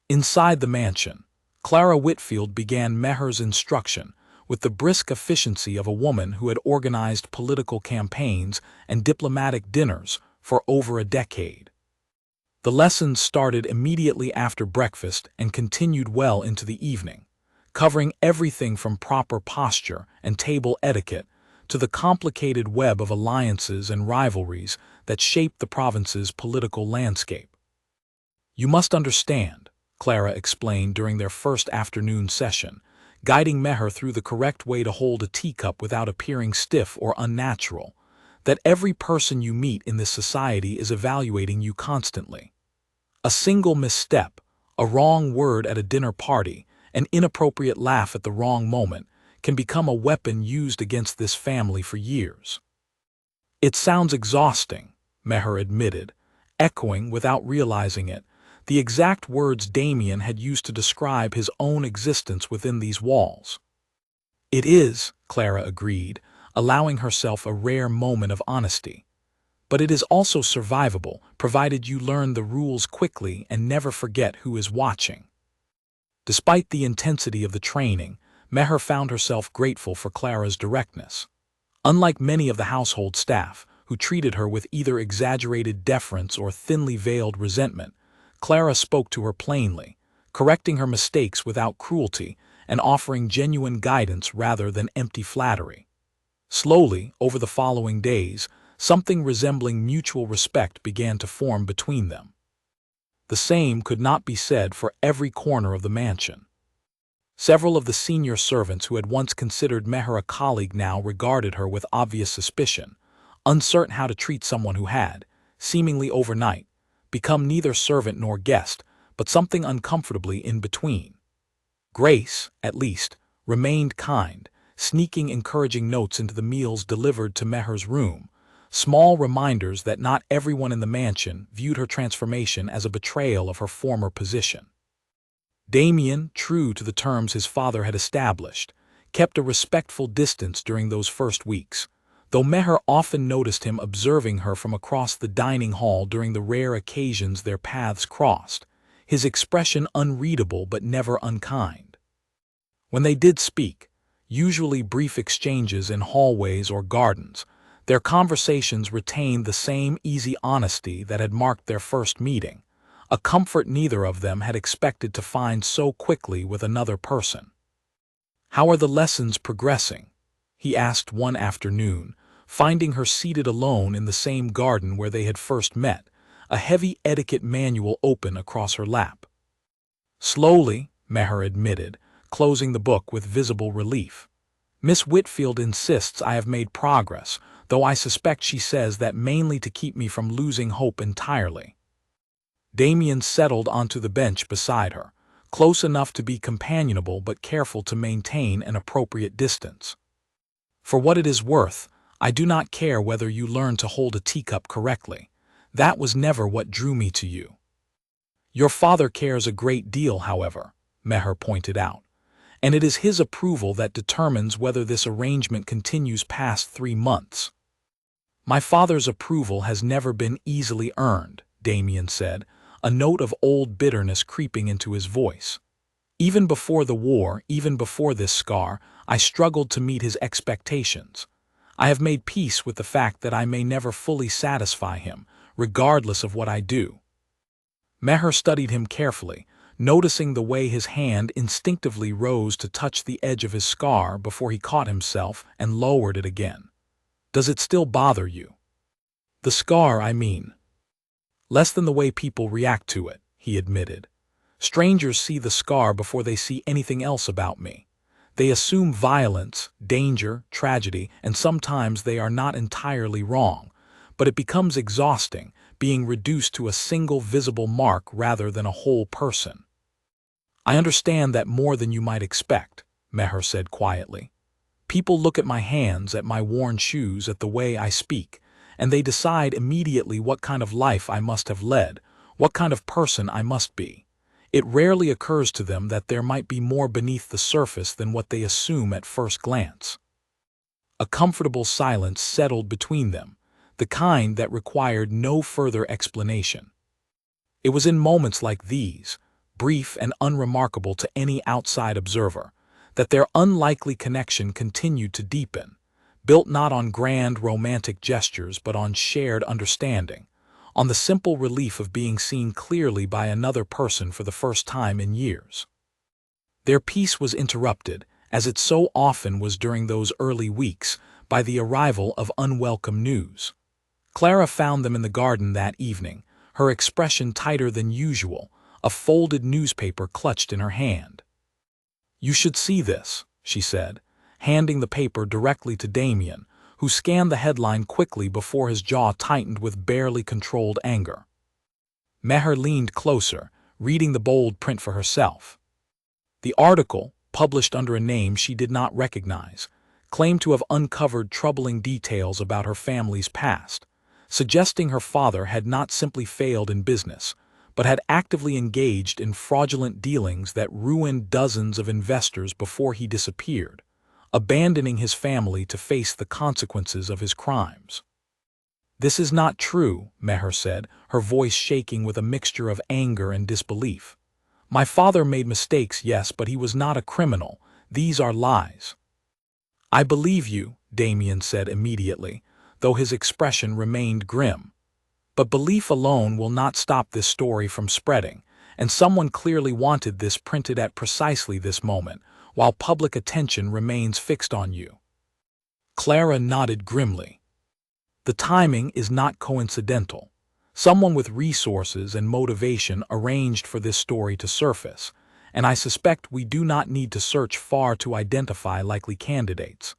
Inside the mansion, Clara Whitfield began Meher's instruction with the brisk efficiency of a woman who had organized political campaigns and diplomatic dinners for over a decade. The lessons started immediately after breakfast and continued well into the evening, covering everything from proper posture and table etiquette to the complicated web of alliances and rivalries that shaped the province's political landscape. "You must understand," Clara explained during their first afternoon session, guiding Meher through the correct way to hold a teacup without appearing stiff or unnatural, "that every person you meet in this society is evaluating you constantly. A single misstep, a wrong word at a dinner party, an inappropriate laugh at the wrong moment, can become a weapon used against this family for years." "It sounds exhausting," Meher admitted, echoing, without realizing it, the exact words Damien had used to describe his own existence within these walls. "It is," Clara agreed, allowing herself a rare moment of honesty. "But it is also survivable, provided you learn the rules quickly and never forget who is watching." Despite the intensity of the training, Meher found herself grateful for Clara's directness. Unlike many of the household staff, who treated her with either exaggerated deference or thinly veiled resentment, Clara spoke to her plainly, correcting her mistakes without cruelty and offering genuine guidance rather than empty flattery. Slowly, over the following days, something resembling mutual respect began to form between them. The same could not be said for every corner of the mansion. Several of the senior servants who had once considered Meher a colleague now regarded her with obvious suspicion, uncertain how to treat someone who had, seemingly overnight, become neither servant nor guest, but something uncomfortably in between. Grace, at least, remained kind, sneaking encouraging notes into the meals delivered to Meher's room, small reminders that not everyone in the mansion viewed her transformation as a betrayal of her former position. Damien, true to the terms his father had established, kept a respectful distance during those first weeks, though Meher often noticed him observing her from across the dining hall during the rare occasions their paths crossed, his expression unreadable but never unkind. When they did speak, usually brief exchanges in hallways or gardens, their conversations retained the same easy honesty that had marked their first meeting, a comfort neither of them had expected to find so quickly with another person. "How are the lessons progressing?" he asked one afternoon, finding her seated alone in the same garden where they had first met, a heavy etiquette manual open across her lap. "Slowly," Meher admitted, closing the book with visible relief. "Miss Whitfield insists I have made progress, though I suspect she says that mainly to keep me from losing hope entirely." Damien settled onto the bench beside her, close enough to be companionable but careful to maintain an appropriate distance. "For what it is worth, I do not care whether you learn to hold a teacup correctly. That was never what drew me to you." "Your father cares a great deal, however," Meher pointed out, "and it is his approval that determines whether this arrangement continues past 3 months." "My father's approval has never been easily earned," Damien said, a note of old bitterness creeping into his voice. "Even before the war, even before this scar, I struggled to meet his expectations. I have made peace with the fact that I may never fully satisfy him, regardless of what I do." Meher studied him carefully, noticing the way his hand instinctively rose to touch the edge of his scar before he caught himself and lowered it again. "Does it still bother you?" "The scar, I mean." "Less than the way people react to it," he admitted. "Strangers see the scar before they see anything else about me. They assume violence, danger, tragedy, and sometimes they are not entirely wrong, but it becomes exhausting, being reduced to a single visible mark rather than a whole person." "I understand that more than you might expect," Meher said quietly. "People look at my hands, at my worn shoes, at the way I speak, and they decide immediately what kind of life I must have led, what kind of person I must be. It rarely occurs to them that there might be more beneath the surface than what they assume at first glance." A comfortable silence settled between them, the kind that required no further explanation. It was in moments like these, brief and unremarkable to any outside observer, that their unlikely connection continued to deepen, built not on grand romantic gestures but on shared understanding, on the simple relief of being seen clearly by another person for the first time in years. Their peace was interrupted, as it so often was during those early weeks, by the arrival of unwelcome news. Clara found them in the garden that evening, her expression tighter than usual, a folded newspaper clutched in her hand. "You should see this," she said, handing the paper directly to Damien, who scanned the headline quickly before his jaw tightened with barely controlled anger. Meher leaned closer, reading the bold print for herself. The article, published under a name she did not recognize, claimed to have uncovered troubling details about her family's past, suggesting her father had not simply failed in business, but had actively engaged in fraudulent dealings that ruined dozens of investors before he disappeared, abandoning his family to face the consequences of his crimes. "This is not true," Meher said, her voice shaking with a mixture of anger and disbelief. "My father made mistakes, yes, but he was not a criminal. These are lies." "I believe you," Damien said immediately, though his expression remained grim. "But belief alone will not stop this story from spreading, and someone clearly wanted this printed at precisely this moment, while public attention remains fixed on you." Clara nodded grimly. "The timing is not coincidental. Someone with resources and motivation arranged for this story to surface, and I suspect we do not need to search far to identify likely candidates."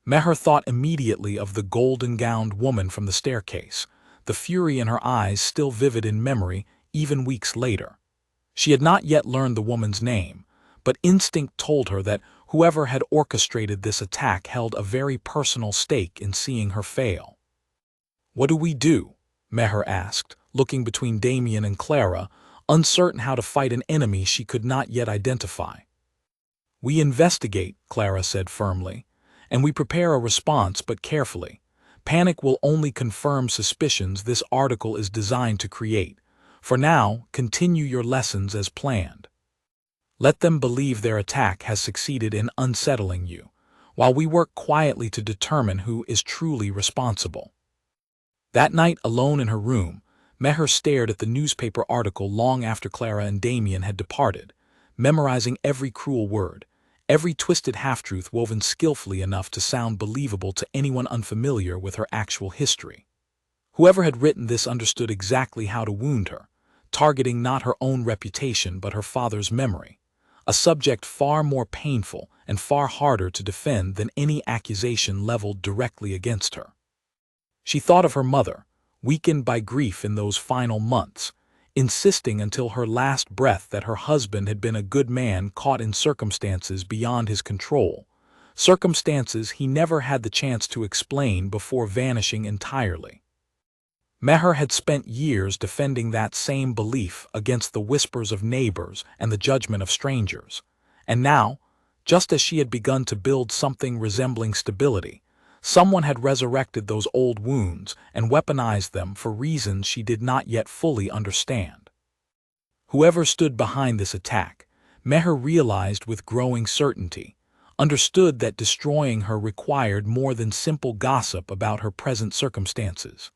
Meher thought immediately of the golden-gowned woman from the staircase, the fury in her eyes still vivid in memory even weeks later. She had not yet learned the woman's name, but instinct told her that whoever had orchestrated this attack held a very personal stake in seeing her fail. "What do we do?" Meher asked, looking between Damien and Clara, uncertain how to fight an enemy she could not yet identify. "We investigate," Clara said firmly, "and we prepare a response, but carefully. Panic will only confirm suspicions this article is designed to create. For now, continue your lessons as planned. Let them believe their attack has succeeded in unsettling you, while we work quietly to determine who is truly responsible." That night, alone in her room, Meher stared at the newspaper article long after Clara and Damien had departed, memorizing every cruel word, every twisted half-truth woven skillfully enough to sound believable to anyone unfamiliar with her actual history. Whoever had written this understood exactly how to wound her, targeting not her own reputation but her father's memory, a subject far more painful and far harder to defend than any accusation leveled directly against her. She thought of her mother, weakened by grief in those final months, insisting until her last breath that her husband had been a good man caught in circumstances beyond his control, circumstances he never had the chance to explain before vanishing entirely. Meher had spent years defending that same belief against the whispers of neighbors and the judgment of strangers, and now, just as she had begun to build something resembling stability, someone had resurrected those old wounds and weaponized them for reasons she did not yet fully understand. Whoever stood behind this attack, Meher realized with growing certainty, understood that destroying her required more than simple gossip about her present circumstances.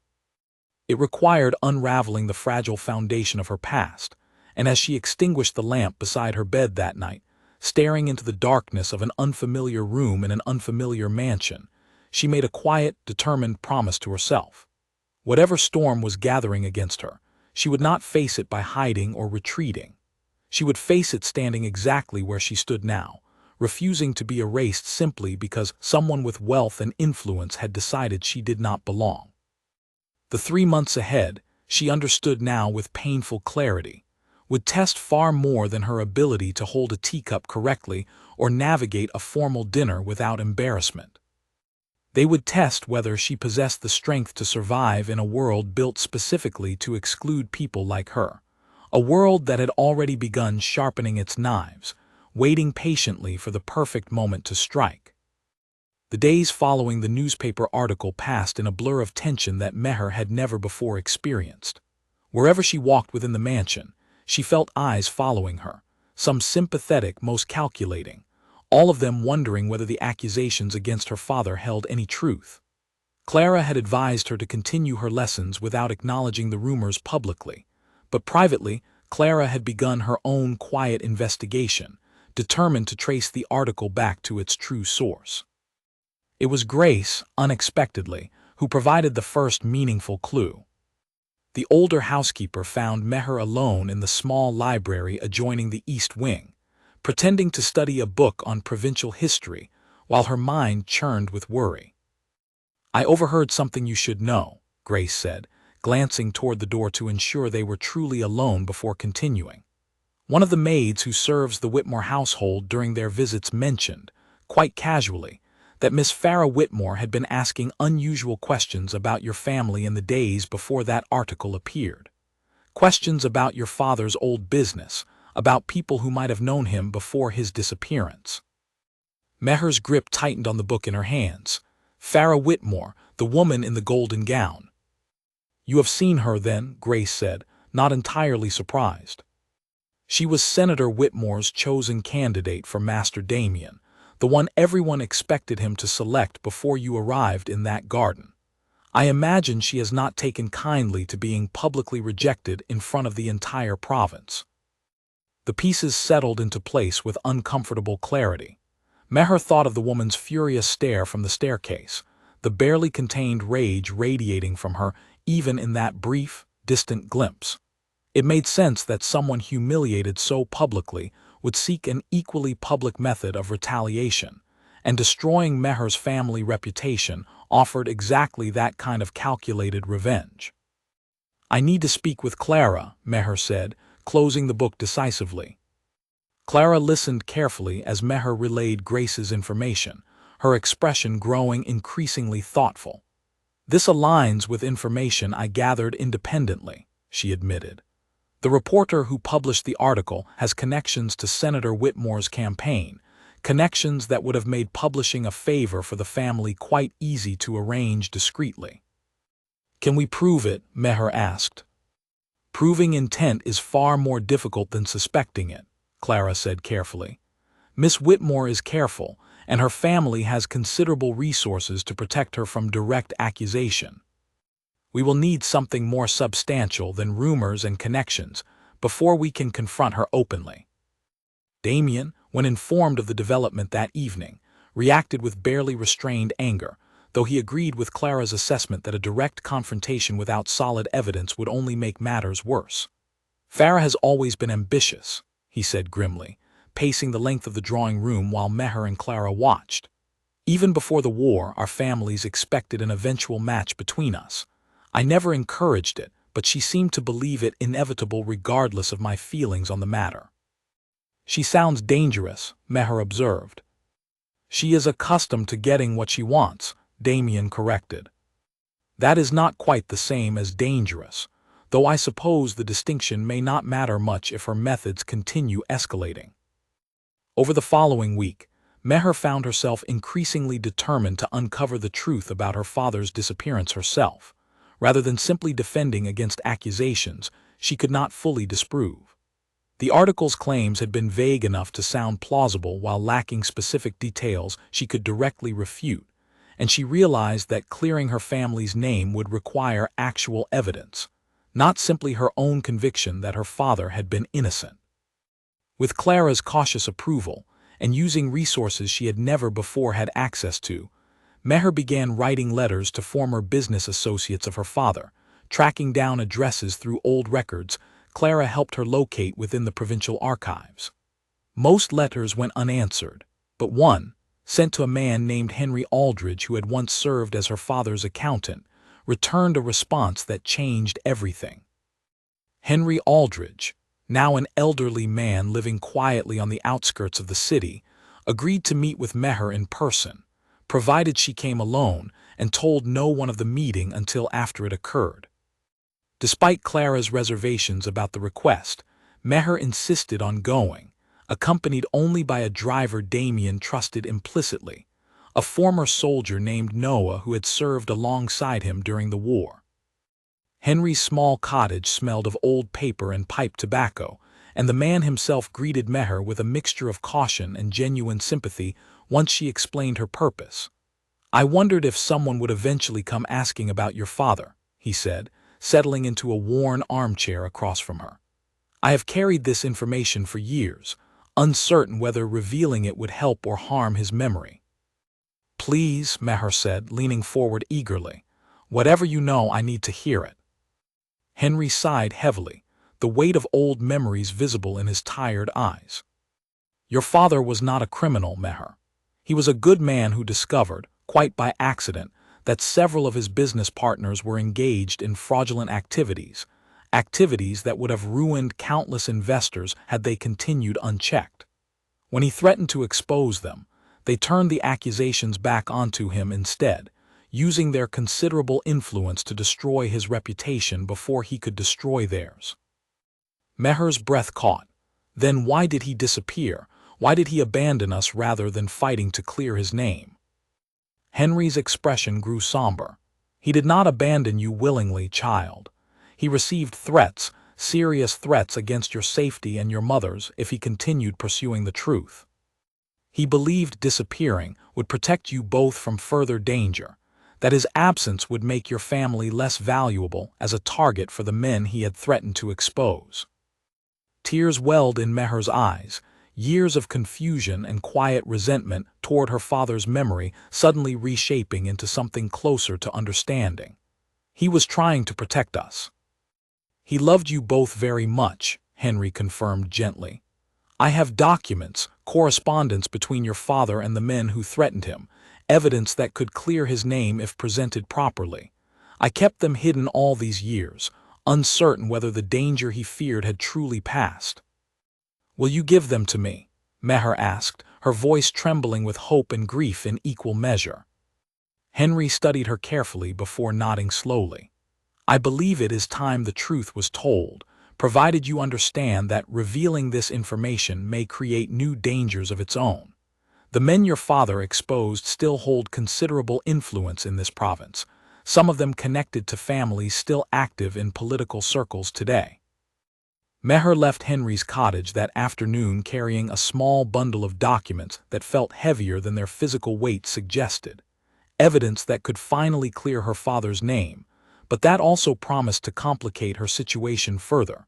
It required unraveling the fragile foundation of her past, and as she extinguished the lamp beside her bed that night, staring into the darkness of an unfamiliar room in an unfamiliar mansion, she made a quiet, determined promise to herself. Whatever storm was gathering against her, she would not face it by hiding or retreating. She would face it standing exactly where she stood now, refusing to be erased simply because someone with wealth and influence had decided she did not belong. The 3 months ahead, she understood now with painful clarity, would test far more than her ability to hold a teacup correctly or navigate a formal dinner without embarrassment. They would test whether she possessed the strength to survive in a world built specifically to exclude people like her, a world that had already begun sharpening its knives, waiting patiently for the perfect moment to strike. The days following the newspaper article passed in a blur of tension that Meher had never before experienced. Wherever she walked within the mansion, she felt eyes following her, some sympathetic, most calculating, all of them wondering whether the accusations against her father held any truth. Clara had advised her to continue her lessons without acknowledging the rumors publicly, but privately, Clara had begun her own quiet investigation, determined to trace the article back to its true source. It was Grace, unexpectedly, who provided the first meaningful clue. The older housekeeper found Meher alone in the small library adjoining the East Wing, pretending to study a book on provincial history while her mind churned with worry. "I overheard something you should know," Grace said, glancing toward the door to ensure they were truly alone before continuing. "One of the maids who serves the Whitmore household during their visits mentioned, quite casually, that Miss Farrah Whitmore had been asking unusual questions about your family in the days before that article appeared." Questions about your father's old business, about people who might have known him before his disappearance. Meher's grip tightened on the book in her hands. Farah Whitmore, the woman in the golden gown. You have seen her, then, Grace said, not entirely surprised. She was Senator Whitmore's chosen candidate for Master Damien, the one everyone expected him to select before you arrived in that garden. I imagine she has not taken kindly to being publicly rejected in front of the entire province. The pieces settled into place with uncomfortable clarity. Meher thought of the woman's furious stare from the staircase, the barely contained rage radiating from her even in that brief, distant glimpse. It made sense that someone humiliated so publicly would seek an equally public method of retaliation, and destroying Meher's family reputation offered exactly that kind of calculated revenge. I need to speak with Clara, Meher said, closing the book decisively. Clara listened carefully as Meher relayed Grace's information, her expression growing increasingly thoughtful. This aligns with information I gathered independently, she admitted. The reporter who published the article has connections to Senator Whitmore's campaign, connections that would have made publishing a favor for the family quite easy to arrange discreetly. Can we prove it? Meher asked. Proving intent is far more difficult than suspecting it, Clara said carefully. Miss Whitmore is careful, and her family has considerable resources to protect her from direct accusation. We will need something more substantial than rumors and connections before we can confront her openly. Damien, when informed of the development that evening, reacted with barely restrained anger, though he agreed with Clara's assessment that a direct confrontation without solid evidence would only make matters worse. Farah has always been ambitious, he said grimly, pacing the length of the drawing room while Meher and Clara watched. Even before the war, our families expected an eventual match between us. I never encouraged it, but she seemed to believe it inevitable regardless of my feelings on the matter. She sounds dangerous, Meher observed. She is accustomed to getting what she wants, Damien corrected. That is not quite the same as dangerous, though I suppose the distinction may not matter much if her methods continue escalating. Over the following week, Meher found herself increasingly determined to uncover the truth about her father's disappearance herself, rather than simply defending against accusations she could not fully disprove. The article's claims had been vague enough to sound plausible while lacking specific details she could directly refute, and she realized that clearing her family's name would require actual evidence, not simply her own conviction that her father had been innocent. With Clara's cautious approval, and using resources she had never before had access to, Meher began writing letters to former business associates of her father, tracking down addresses through old records Clara helped her locate within the provincial archives. Most letters went unanswered, but one, sent to a man named Henry Aldridge who had once served as her father's accountant, returned a response that changed everything. Henry Aldridge, now an elderly man living quietly on the outskirts of the city, agreed to meet with Meher in person, provided she came alone, and told no one of the meeting until after it occurred. Despite Clara's reservations about the request, Meher insisted on going, accompanied only by a driver Damien trusted implicitly, a former soldier named Noah who had served alongside him during the war. Henry's small cottage smelled of old paper and pipe tobacco, and the man himself greeted Meher with a mixture of caution and genuine sympathy once she explained her purpose. I wondered if someone would eventually come asking about your father, he said, settling into a worn armchair across from her. I have carried this information for years, uncertain whether revealing it would help or harm his memory. Please, Meher said, leaning forward eagerly. Whatever you know, I need to hear it. Henry sighed heavily, the weight of old memories visible in his tired eyes. Your father was not a criminal, Meher. He was a good man who discovered, quite by accident, that several of his business partners were engaged in fraudulent activities that would have ruined countless investors had they continued unchecked. When he threatened to expose them, they turned the accusations back onto him instead, using their considerable influence to destroy his reputation before he could destroy theirs. Meher's breath caught. Then why did he disappear? Why did he abandon us rather than fighting to clear his name? Henry's expression grew somber. He did not abandon you willingly, child. He received threats, serious threats against your safety and your mother's if he continued pursuing the truth. He believed disappearing would protect you both from further danger, that his absence would make your family less valuable as a target for the men he had threatened to expose. Tears welled in Meher's eyes, years of confusion and quiet resentment toward her father's memory suddenly reshaping into something closer to understanding. He was trying to protect us. He loved you both very much, Henry confirmed gently. I have documents, correspondence between your father and the men who threatened him, evidence that could clear his name if presented properly. I kept them hidden all these years, uncertain whether the danger he feared had truly passed. Will you give them to me? Meher asked, her voice trembling with hope and grief in equal measure. Henry studied her carefully before nodding slowly. I believe it is time the truth was told, provided you understand that revealing this information may create new dangers of its own. The men your father exposed still hold considerable influence in this province, some of them connected to families still active in political circles today. Meher left Henry's cottage that afternoon carrying a small bundle of documents that felt heavier than their physical weight suggested, evidence that could finally clear her father's name, but that also promised to complicate her situation further,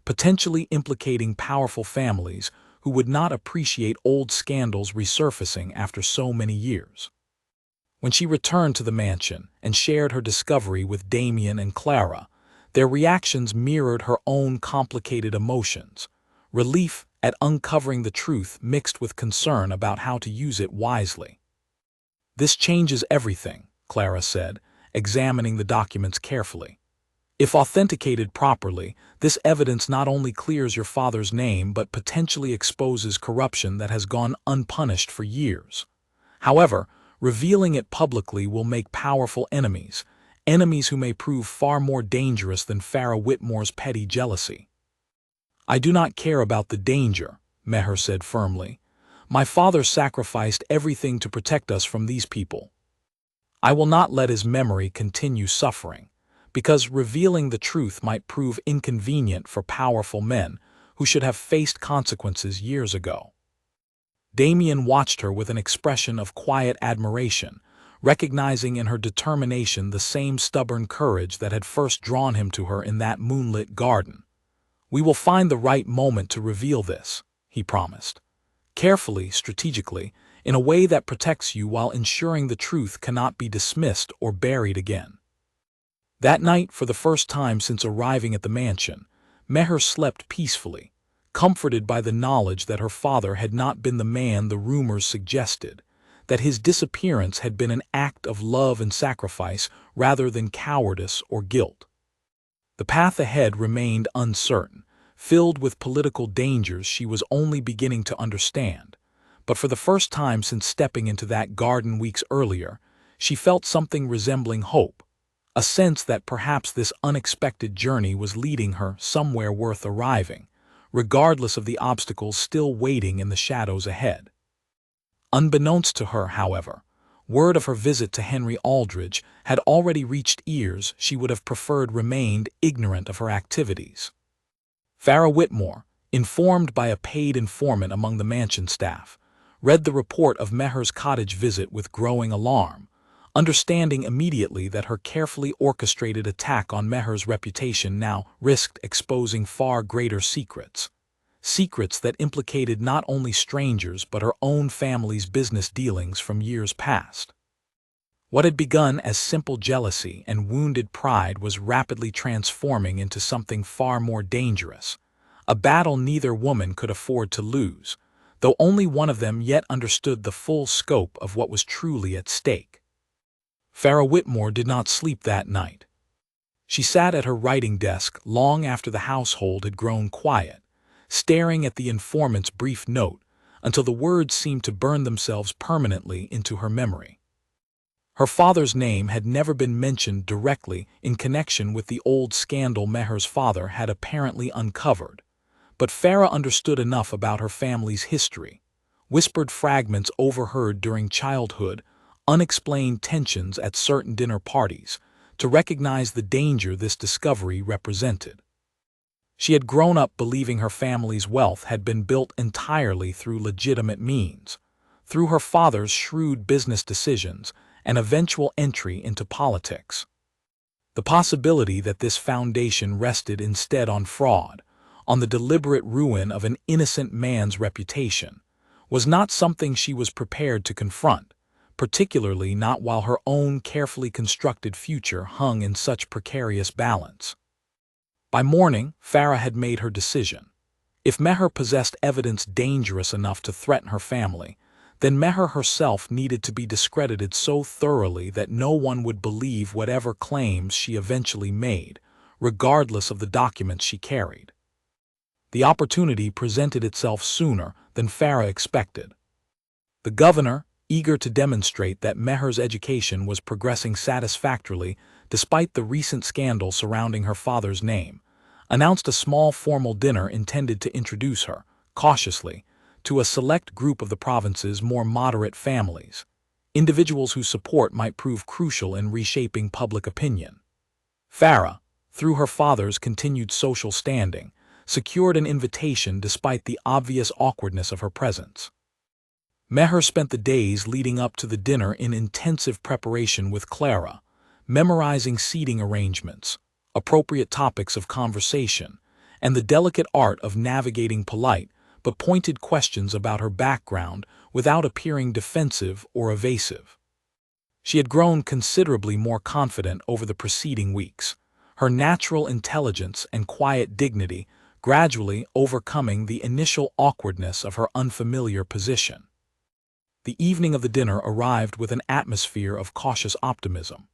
potentially implicating powerful families who would not appreciate old scandals resurfacing after so many years. When she returned to the mansion and shared her discovery with Damien and Clara, their reactions mirrored her own complicated emotions, relief at uncovering the truth mixed with concern about how to use it wisely. This changes everything, Clara said, examining the documents carefully. If authenticated properly, this evidence not only clears your father's name but potentially exposes corruption that has gone unpunished for years. However, revealing it publicly will make powerful enemies, enemies who may prove far more dangerous than Farrah Whitmore's petty jealousy. I do not care about the danger, Meher said firmly. My father sacrificed everything to protect us from these people. I will not let his memory continue suffering, because revealing the truth might prove inconvenient for powerful men who should have faced consequences years ago. Damien watched her with an expression of quiet admiration, recognizing in her determination the same stubborn courage that had first drawn him to her in that moonlit garden. We will find the right moment to reveal this, he promised. Carefully, strategically, in a way that protects you while ensuring the truth cannot be dismissed or buried again. That night, for the first time since arriving at the mansion, Meher slept peacefully, comforted by the knowledge that her father had not been the man the rumors suggested, that his disappearance had been an act of love and sacrifice rather than cowardice or guilt. The path ahead remained uncertain, filled with political dangers she was only beginning to understand, but for the first time since stepping into that garden weeks earlier, she felt something resembling hope, a sense that perhaps this unexpected journey was leading her somewhere worth arriving, regardless of the obstacles still waiting in the shadows ahead. Unbeknownst to her, however, word of her visit to Henry Aldridge had already reached ears she would have preferred remained ignorant of her activities. Farrah Whitmore, informed by a paid informant among the mansion staff, read the report of Meher's cottage visit with growing alarm, understanding immediately that her carefully orchestrated attack on Meher's reputation now risked exposing far greater secrets. Secrets that implicated not only strangers but her own family's business dealings from years past. What had begun as simple jealousy and wounded pride was rapidly transforming into something far more dangerous, a battle neither woman could afford to lose, though only one of them yet understood the full scope of what was truly at stake. Farrah Whitmore did not sleep that night. She sat at her writing desk long after the household had grown quiet, staring at the informant's brief note until the words seemed to burn themselves permanently into her memory. Her father's name had never been mentioned directly in connection with the old scandal Meher's father had apparently uncovered, but Farah understood enough about her family's history. Whispered fragments overheard during childhood, unexplained tensions at certain dinner parties, to recognize the danger this discovery represented. She had grown up believing her family's wealth had been built entirely through legitimate means, through her father's shrewd business decisions and eventual entry into politics. The possibility that this foundation rested instead on fraud, on the deliberate ruin of an innocent man's reputation, was not something she was prepared to confront, particularly not while her own carefully constructed future hung in such precarious balance. By morning, Farah had made her decision. If Meher possessed evidence dangerous enough to threaten her family, then Meher herself needed to be discredited so thoroughly that no one would believe whatever claims she eventually made, regardless of the documents she carried. The opportunity presented itself sooner than Farah expected. The governor, eager to demonstrate that Meher's education was progressing satisfactorily despite the recent scandal surrounding her father's name, announced a small formal dinner intended to introduce her, cautiously, to a select group of the province's more moderate families, individuals whose support might prove crucial in reshaping public opinion. Farah, through her father's continued social standing, secured an invitation despite the obvious awkwardness of her presence. Meher spent the days leading up to the dinner in intensive preparation with Clara, memorizing seating arrangements, appropriate topics of conversation, and the delicate art of navigating polite but pointed questions about her background without appearing defensive or evasive. She had grown considerably more confident over the preceding weeks, her natural intelligence and quiet dignity gradually overcoming the initial awkwardness of her unfamiliar position. The evening of the dinner arrived with an atmosphere of cautious optimism.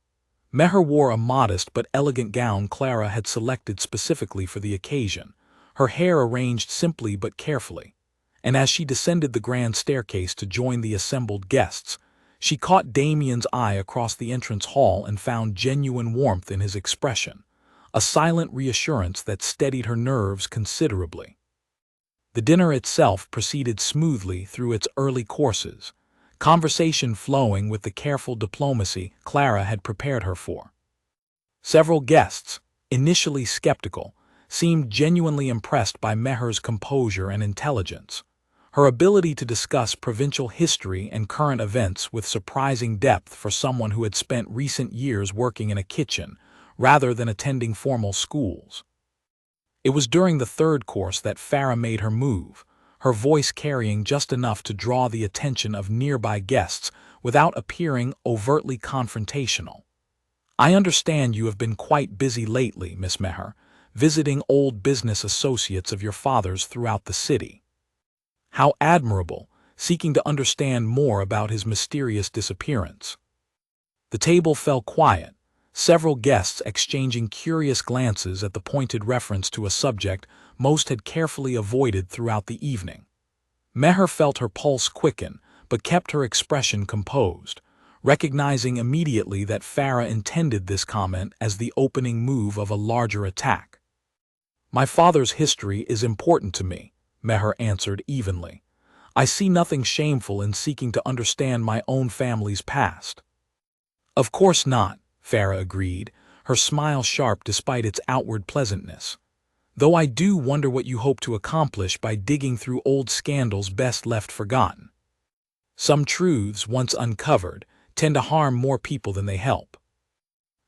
Meher wore a modest but elegant gown Clara had selected specifically for the occasion, her hair arranged simply but carefully, and as she descended the grand staircase to join the assembled guests, she caught Damien's eye across the entrance hall and found genuine warmth in his expression, a silent reassurance that steadied her nerves considerably. The dinner itself proceeded smoothly through its early courses, conversation flowing with the careful diplomacy Clara had prepared her for. Several guests, initially skeptical, seemed genuinely impressed by Meher's composure and intelligence, her ability to discuss provincial history and current events with surprising depth for someone who had spent recent years working in a kitchen rather than attending formal schools. It was during the third course that Farah made her move, her voice carrying just enough to draw the attention of nearby guests without appearing overtly confrontational. "I understand you have been quite busy lately, Miss Meher, visiting old business associates of your father's throughout the city. How admirable, seeking to understand more about his mysterious disappearance." The table fell quiet, several guests exchanging curious glances at the pointed reference to a subject most had carefully avoided throughout the evening. Meher felt her pulse quicken, but kept her expression composed, recognizing immediately that Farah intended this comment as the opening move of a larger attack. "My father's history is important to me," Meher answered evenly. "I see nothing shameful in seeking to understand my own family's past." "Of course not," Farah agreed, her smile sharp despite its outward pleasantness. "Though I do wonder what you hope to accomplish by digging through old scandals best left forgotten. Some truths, once uncovered, tend to harm more people than they help."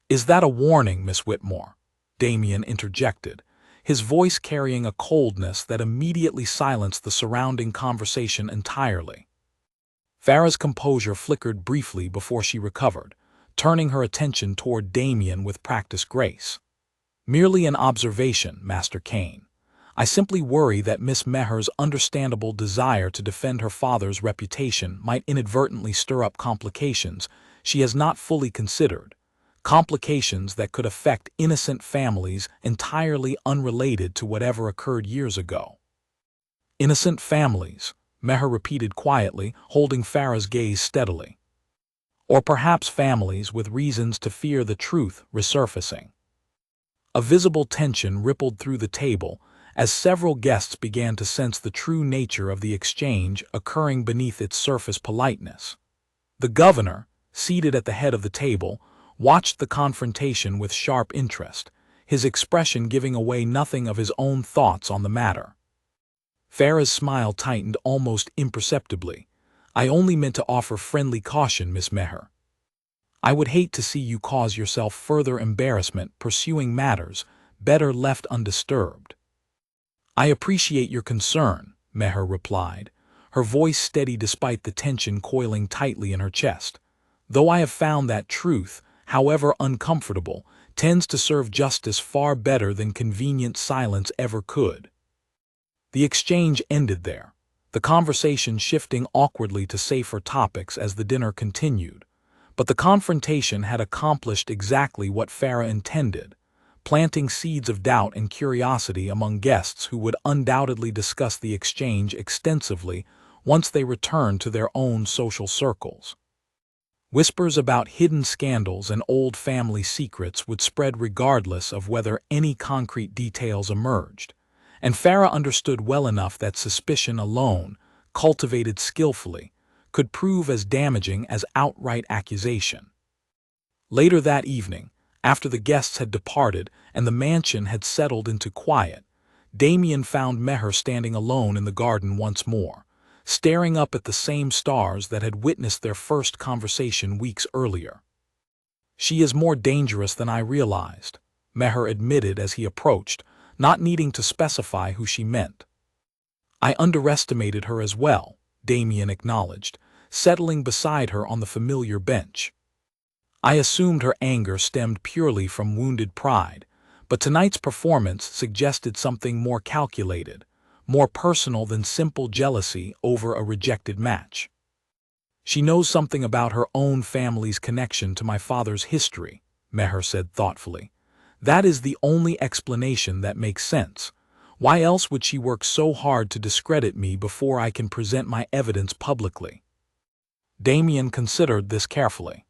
"Is that a warning, Miss Whitmore?" Damien interjected, his voice carrying a coldness that immediately silenced the surrounding conversation entirely. Farah's composure flickered briefly before she recovered, turning her attention toward Damien with practiced grace. "Merely an observation, Master Kane. I simply worry that Miss Meher's understandable desire to defend her father's reputation might inadvertently stir up complications she has not fully considered, complications that could affect innocent families entirely unrelated to whatever occurred years ago." "Innocent families," Meher repeated quietly, holding Farah's gaze steadily. "Or perhaps families with reasons to fear the truth resurfacing." A visible tension rippled through the table as several guests began to sense the true nature of the exchange occurring beneath its surface politeness. The governor, seated at the head of the table, watched the confrontation with sharp interest, his expression giving away nothing of his own thoughts on the matter. Farah's smile tightened almost imperceptibly. "I only meant to offer friendly caution, Miss Meher. I would hate to see you cause yourself further embarrassment pursuing matters better left undisturbed." "I appreciate your concern," Meher replied, her voice steady despite the tension coiling tightly in her chest. "Though I have found that truth, however uncomfortable, tends to serve justice far better than convenient silence ever could." The exchange ended there, the conversation shifting awkwardly to safer topics as the dinner continued. But the confrontation had accomplished exactly what Farah intended, planting seeds of doubt and curiosity among guests who would undoubtedly discuss the exchange extensively once they returned to their own social circles. Whispers about hidden scandals and old family secrets would spread regardless of whether any concrete details emerged, and Farah understood well enough that suspicion alone, cultivated skillfully, could prove as damaging as outright accusation. Later that evening, after the guests had departed and the mansion had settled into quiet, Damien found Meher standing alone in the garden once more, staring up at the same stars that had witnessed their first conversation weeks earlier. "She is more dangerous than I realized," Meher admitted as he approached, not needing to specify who she meant. "I underestimated her as well," Damien acknowledged, settling beside her on the familiar bench. "I assumed her anger stemmed purely from wounded pride, but tonight's performance suggested something more calculated, more personal than simple jealousy over a rejected match. She knows something about her own family's connection to my father's history," Meher said thoughtfully. "That is the only explanation that makes sense. Why else would she work so hard to discredit me before I can present my evidence publicly?" Damien considered this carefully.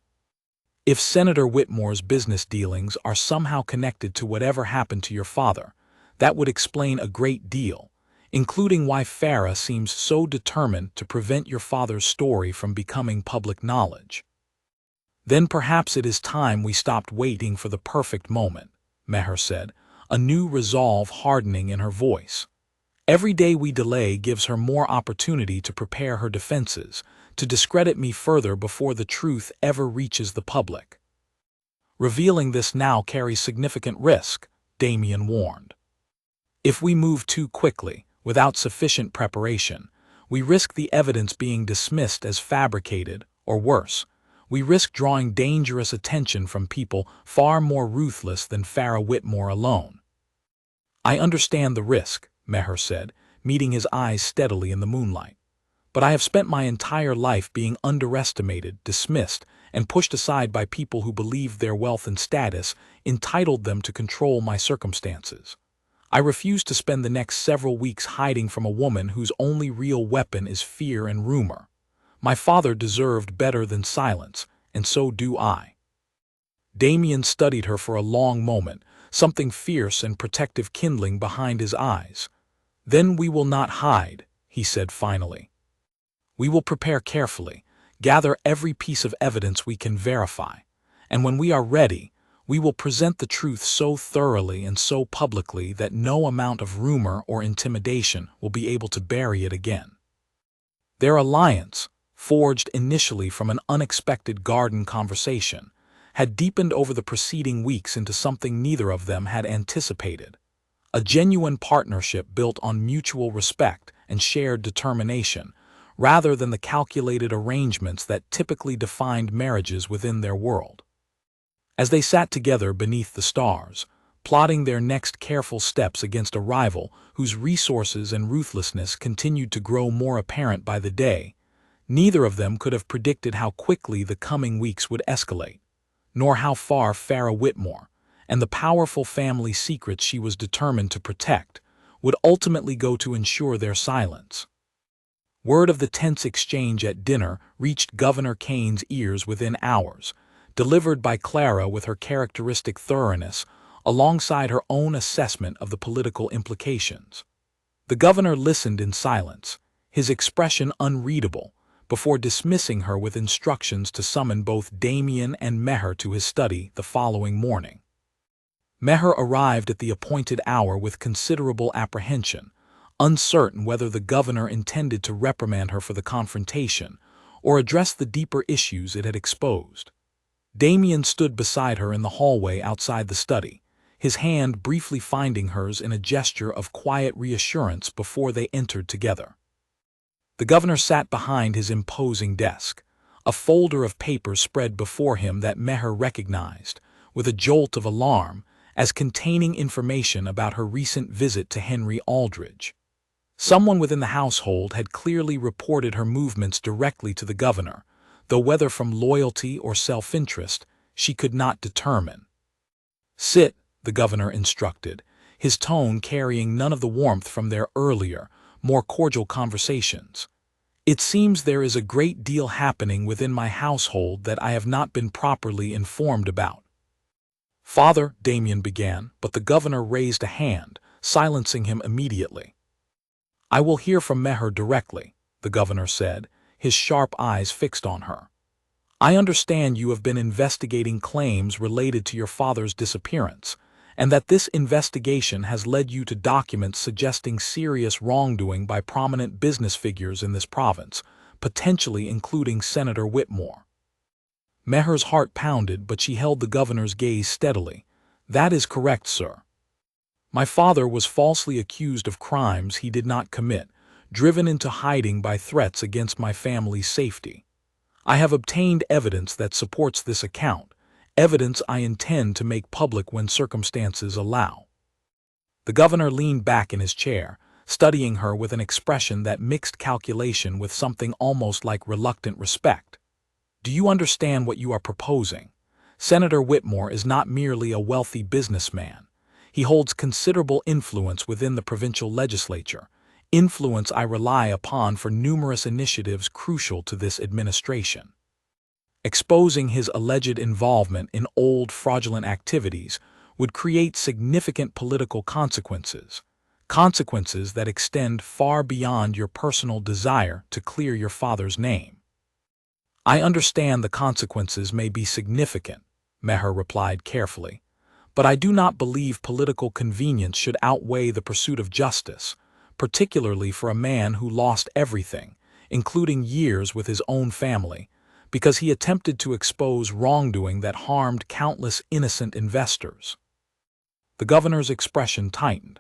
"If Senator Whitmore's business dealings are somehow connected to whatever happened to your father, that would explain a great deal, including why Farah seems so determined to prevent your father's story from becoming public knowledge. Then perhaps it is time we stopped waiting for the perfect moment," Meher said, a new resolve hardening in her voice. "Every day we delay gives her more opportunity to prepare her defenses, to discredit me further before the truth ever reaches the public. Revealing this now carries significant risk," Damien warned. "If we move too quickly, without sufficient preparation, we risk the evidence being dismissed as fabricated, or worse, we risk drawing dangerous attention from people far more ruthless than Farah Whitmore alone." "I understand the risk," Meher said, meeting his eyes steadily in the moonlight. "But I have spent my entire life being underestimated, dismissed, and pushed aside by people who believed their wealth and status entitled them to control my circumstances. I refuse to spend the next several weeks hiding from a woman whose only real weapon is fear and rumor. My father deserved better than silence, and so do I." Damien studied her for a long moment, something fierce and protective kindling behind his eyes. "Then we will not hide," he said finally. "We will prepare carefully, gather every piece of evidence we can verify, and when we are ready, we will present the truth so thoroughly and so publicly that no amount of rumor or intimidation will be able to bury it again." Their alliance, forged initially from an unexpected garden conversation, had deepened over the preceding weeks into something neither of them had anticipated. A genuine partnership built on mutual respect and shared determination, rather than the calculated arrangements that typically defined marriages within their world. As they sat together beneath the stars, plotting their next careful steps against a rival whose resources and ruthlessness continued to grow more apparent by the day, neither of them could have predicted how quickly the coming weeks would escalate, nor how far Farah Whitmore, and the powerful family secrets she was determined to protect, would ultimately go to ensure their silence. Word of the tense exchange at dinner reached Governor Kane's ears within hours, delivered by Clara with her characteristic thoroughness, alongside her own assessment of the political implications. The governor listened in silence, his expression unreadable, before dismissing her with instructions to summon both Damien and Meher to his study the following morning. Meher arrived at the appointed hour with considerable apprehension, uncertain whether the governor intended to reprimand her for the confrontation or address the deeper issues it had exposed. Damien stood beside her in the hallway outside the study, his hand briefly finding hers in a gesture of quiet reassurance before they entered together. The governor sat behind his imposing desk, a folder of papers spread before him that Meher recognized, with a jolt of alarm, as containing information about her recent visit to Henry Aldridge. Someone within the household had clearly reported her movements directly to the governor, though whether from loyalty or self-interest, she could not determine. "Sit," the governor instructed, his tone carrying none of the warmth from their earlier, more cordial conversations. "It seems there is a great deal happening within my household that I have not been properly informed about." "Father," Damien began, but the governor raised a hand, silencing him immediately. "I will hear from Meher directly," the governor said, his sharp eyes fixed on her. "I understand you have been investigating claims related to your father's disappearance, and that this investigation has led you to documents suggesting serious wrongdoing by prominent business figures in this province, potentially including Senator Whitmore." Meher's heart pounded, but she held the governor's gaze steadily. "That is correct, sir. My father was falsely accused of crimes he did not commit, driven into hiding by threats against my family's safety. I have obtained evidence that supports this account, evidence I intend to make public when circumstances allow." The governor leaned back in his chair, studying her with an expression that mixed calculation with something almost like reluctant respect. "Do you understand what you are proposing? Senator Whitmore is not merely a wealthy businessman. He holds considerable influence within the provincial legislature, influence I rely upon for numerous initiatives crucial to this administration. Exposing his alleged involvement in old fraudulent activities would create significant political consequences, consequences that extend far beyond your personal desire to clear your father's name." "I understand the consequences may be significant," Meher replied carefully, "but I do not believe political convenience should outweigh the pursuit of justice, particularly for a man who lost everything, including years with his own family, because he attempted to expose wrongdoing that harmed countless innocent investors." The governor's expression tightened.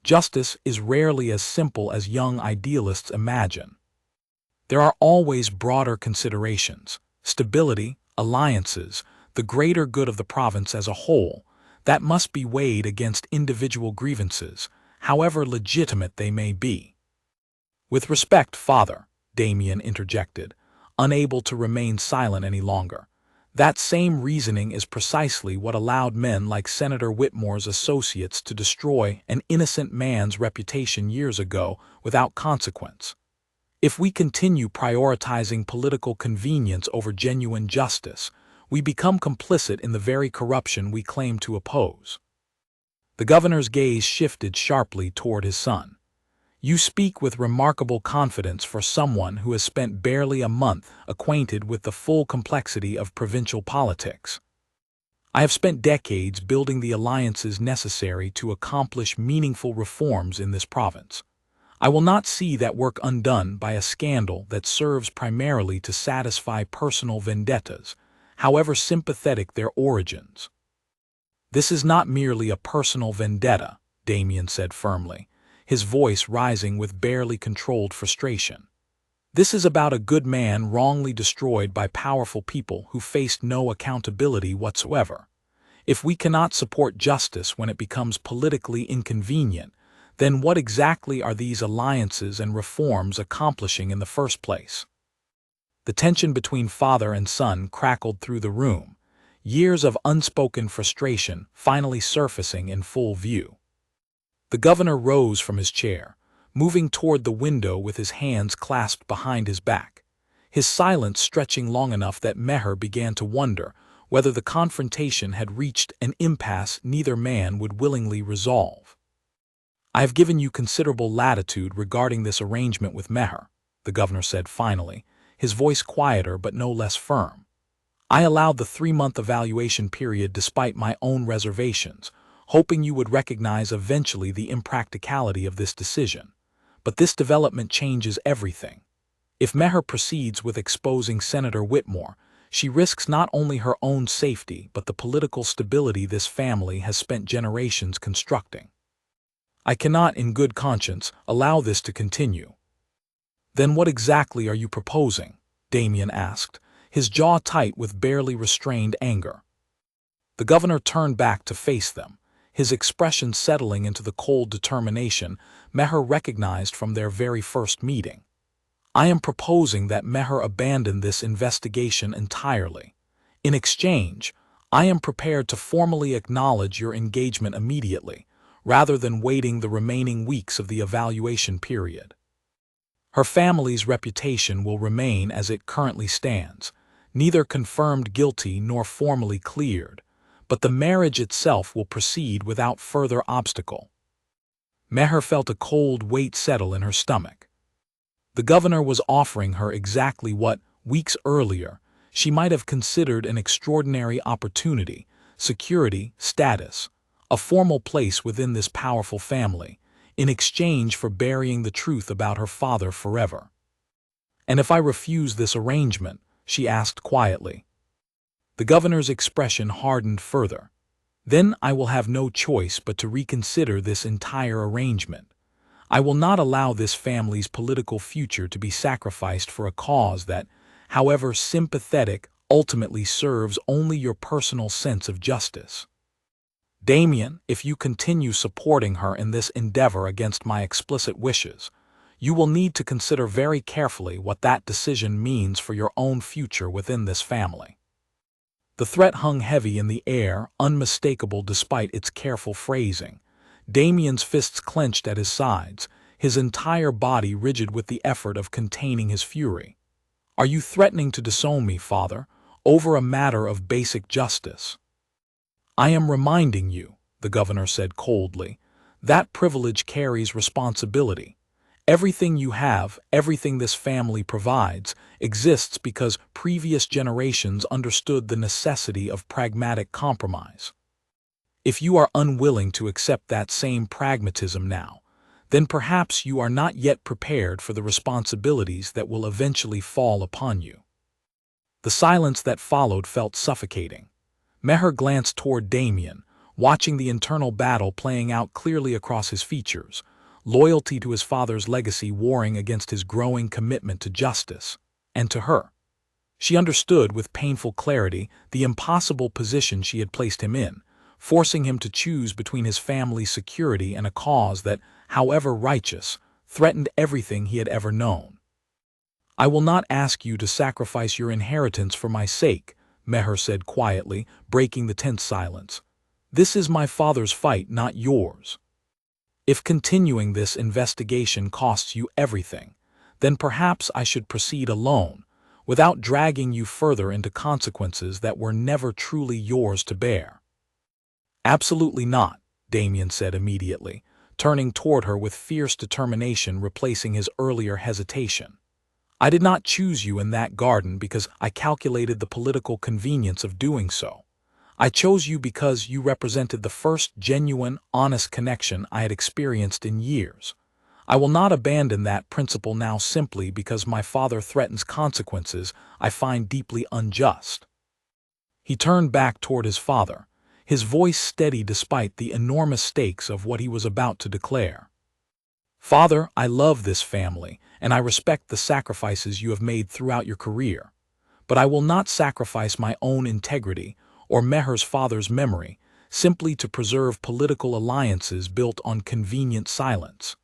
Justice is rarely as simple as young idealists imagine. There are always broader considerations: stability, alliances, the greater good of the province as a whole, that must be weighed against individual grievances, however legitimate they may be. "With respect, father," Damien interjected, unable to remain silent any longer, "that same reasoning is precisely what allowed men like Senator Whitmore's associates to destroy an innocent man's reputation years ago without consequence. If we continue prioritizing political convenience over genuine justice, we become complicit in the very corruption we claim to oppose." The governor's gaze shifted sharply toward his son. "You speak with remarkable confidence for someone who has spent barely a month acquainted with the full complexity of provincial politics. I have spent decades building the alliances necessary to accomplish meaningful reforms in this province. I will not see that work undone by a scandal that serves primarily to satisfy personal vendettas, however sympathetic their origins." "This is not merely a personal vendetta," Damien said firmly, his voice rising with barely controlled frustration. "This is about a good man wrongly destroyed by powerful people who faced no accountability whatsoever. If we cannot support justice when it becomes politically inconvenient, then what exactly are these alliances and reforms accomplishing in the first place?" The tension between father and son crackled through the room, years of unspoken frustration finally surfacing in full view. The governor rose from his chair, moving toward the window with his hands clasped behind his back, his silence stretching long enough that Meher began to wonder whether the confrontation had reached an impasse neither man would willingly resolve. "I have given you considerable latitude regarding this arrangement with Meher," the governor said finally, his voice quieter but no less firm. "I allowed the 3-month evaluation period despite my own reservations, hoping you would recognize eventually the impracticality of this decision. But this development changes everything. If Meher proceeds with exposing Senator Whitmore, she risks not only her own safety but the political stability this family has spent generations constructing. I cannot, in good conscience, allow this to continue." "Then what exactly are you proposing?" Damien asked, his jaw tight with barely restrained anger. The governor turned back to face them, his expression settling into the cold determination Meher recognized from their very first meeting. "I am proposing that Meher abandon this investigation entirely. In exchange, I am prepared to formally acknowledge your engagement immediately, rather than waiting the remaining weeks of the evaluation period. Her family's reputation will remain as it currently stands, neither confirmed guilty nor formally cleared, but the marriage itself will proceed without further obstacle." Meher felt a cold weight settle in her stomach. The governor was offering her exactly what, weeks earlier, she might have considered an extraordinary opportunity: security, status, a formal place within this powerful family, in exchange for burying the truth about her father forever. "And if I refuse this arrangement?" she asked quietly. The governor's expression hardened further. "Then I will have no choice but to reconsider this entire arrangement. I will not allow this family's political future to be sacrificed for a cause that, however sympathetic, ultimately serves only your personal sense of justice. Damien, if you continue supporting her in this endeavor against my explicit wishes, you will need to consider very carefully what that decision means for your own future within this family." The threat hung heavy in the air, unmistakable despite its careful phrasing. Damien's fists clenched at his sides, his entire body rigid with the effort of containing his fury. "Are you threatening to disown me, father, over a matter of basic justice?" "I am reminding you," the governor said coldly, "that privilege carries responsibility. Everything you have, everything this family provides, exists because previous generations understood the necessity of pragmatic compromise. If you are unwilling to accept that same pragmatism now, then perhaps you are not yet prepared for the responsibilities that will eventually fall upon you." The silence that followed felt suffocating. Meher glanced toward Damien, watching the internal battle playing out clearly across his features, loyalty to his father's legacy warring against his growing commitment to justice, and to her. She understood with painful clarity the impossible position she had placed him in, forcing him to choose between his family's security and a cause that, however righteous, threatened everything he had ever known. "I will not ask you to sacrifice your inheritance for my sake," Meher said quietly, breaking the tense silence. "This is my father's fight, not yours. If continuing this investigation costs you everything, then perhaps I should proceed alone, without dragging you further into consequences that were never truly yours to bear." "Absolutely not," Damien said immediately, turning toward her with fierce determination replacing his earlier hesitation. "I did not choose you in that garden because I calculated the political convenience of doing so. I chose you because you represented the first genuine, honest connection I had experienced in years. I will not abandon that principle now simply because my father threatens consequences I find deeply unjust." He turned back toward his father, his voice steady despite the enormous stakes of what he was about to declare. "Father, I love this family, and I respect the sacrifices you have made throughout your career. But I will not sacrifice my own integrity or Meher's father's memory simply to preserve political alliances built on convenient silence.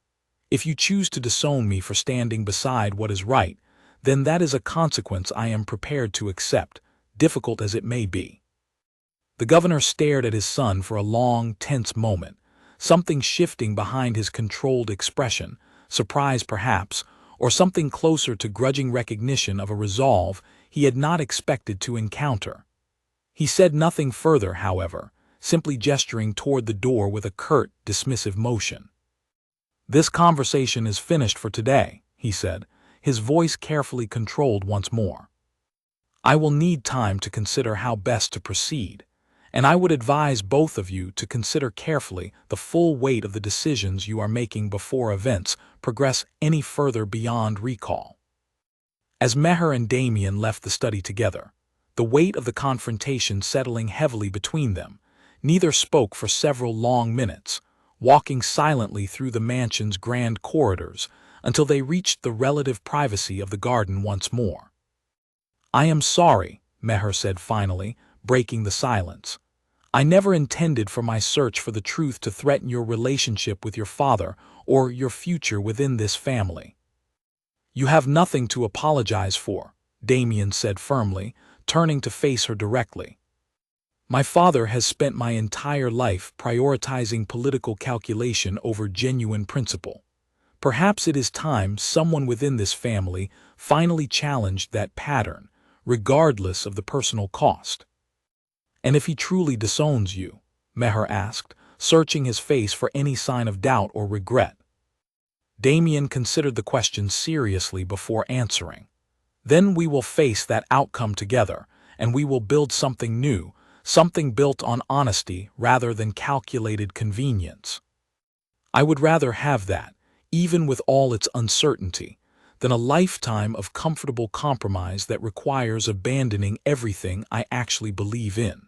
If you choose to disown me for standing beside what is right, then that is a consequence I am prepared to accept, difficult as it may be." The governor stared at his son for a long, tense moment, something shifting behind his controlled expression, surprise perhaps, or something closer to grudging recognition of a resolve he had not expected to encounter. He said nothing further, however, simply gesturing toward the door with a curt, dismissive motion. "This conversation is finished for today," he said, his voice carefully controlled once more. "I will need time to consider how best to proceed, and I would advise both of you to consider carefully the full weight of the decisions you are making before events progress any further beyond recall." As Meher and Damien left the study together, the weight of the confrontation settling heavily between them, neither spoke for several long minutes, walking silently through the mansion's grand corridors until they reached the relative privacy of the garden once more. "I am sorry," Meher said finally, breaking the silence. "I never intended for my search for the truth to threaten your relationship with your father or your future within this family." "You have nothing to apologize for," Damien said firmly, turning to face her directly. "My father has spent my entire life prioritizing political calculation over genuine principle. Perhaps it is time someone within this family finally challenged that pattern, regardless of the personal cost." "And if he truly disowns you?" Meher asked, searching his face for any sign of doubt or regret. Damien considered the question seriously before answering. "Then we will face that outcome together, and we will build something new, something built on honesty rather than calculated convenience. I would rather have that, even with all its uncertainty, than a lifetime of comfortable compromise that requires abandoning everything I actually believe in."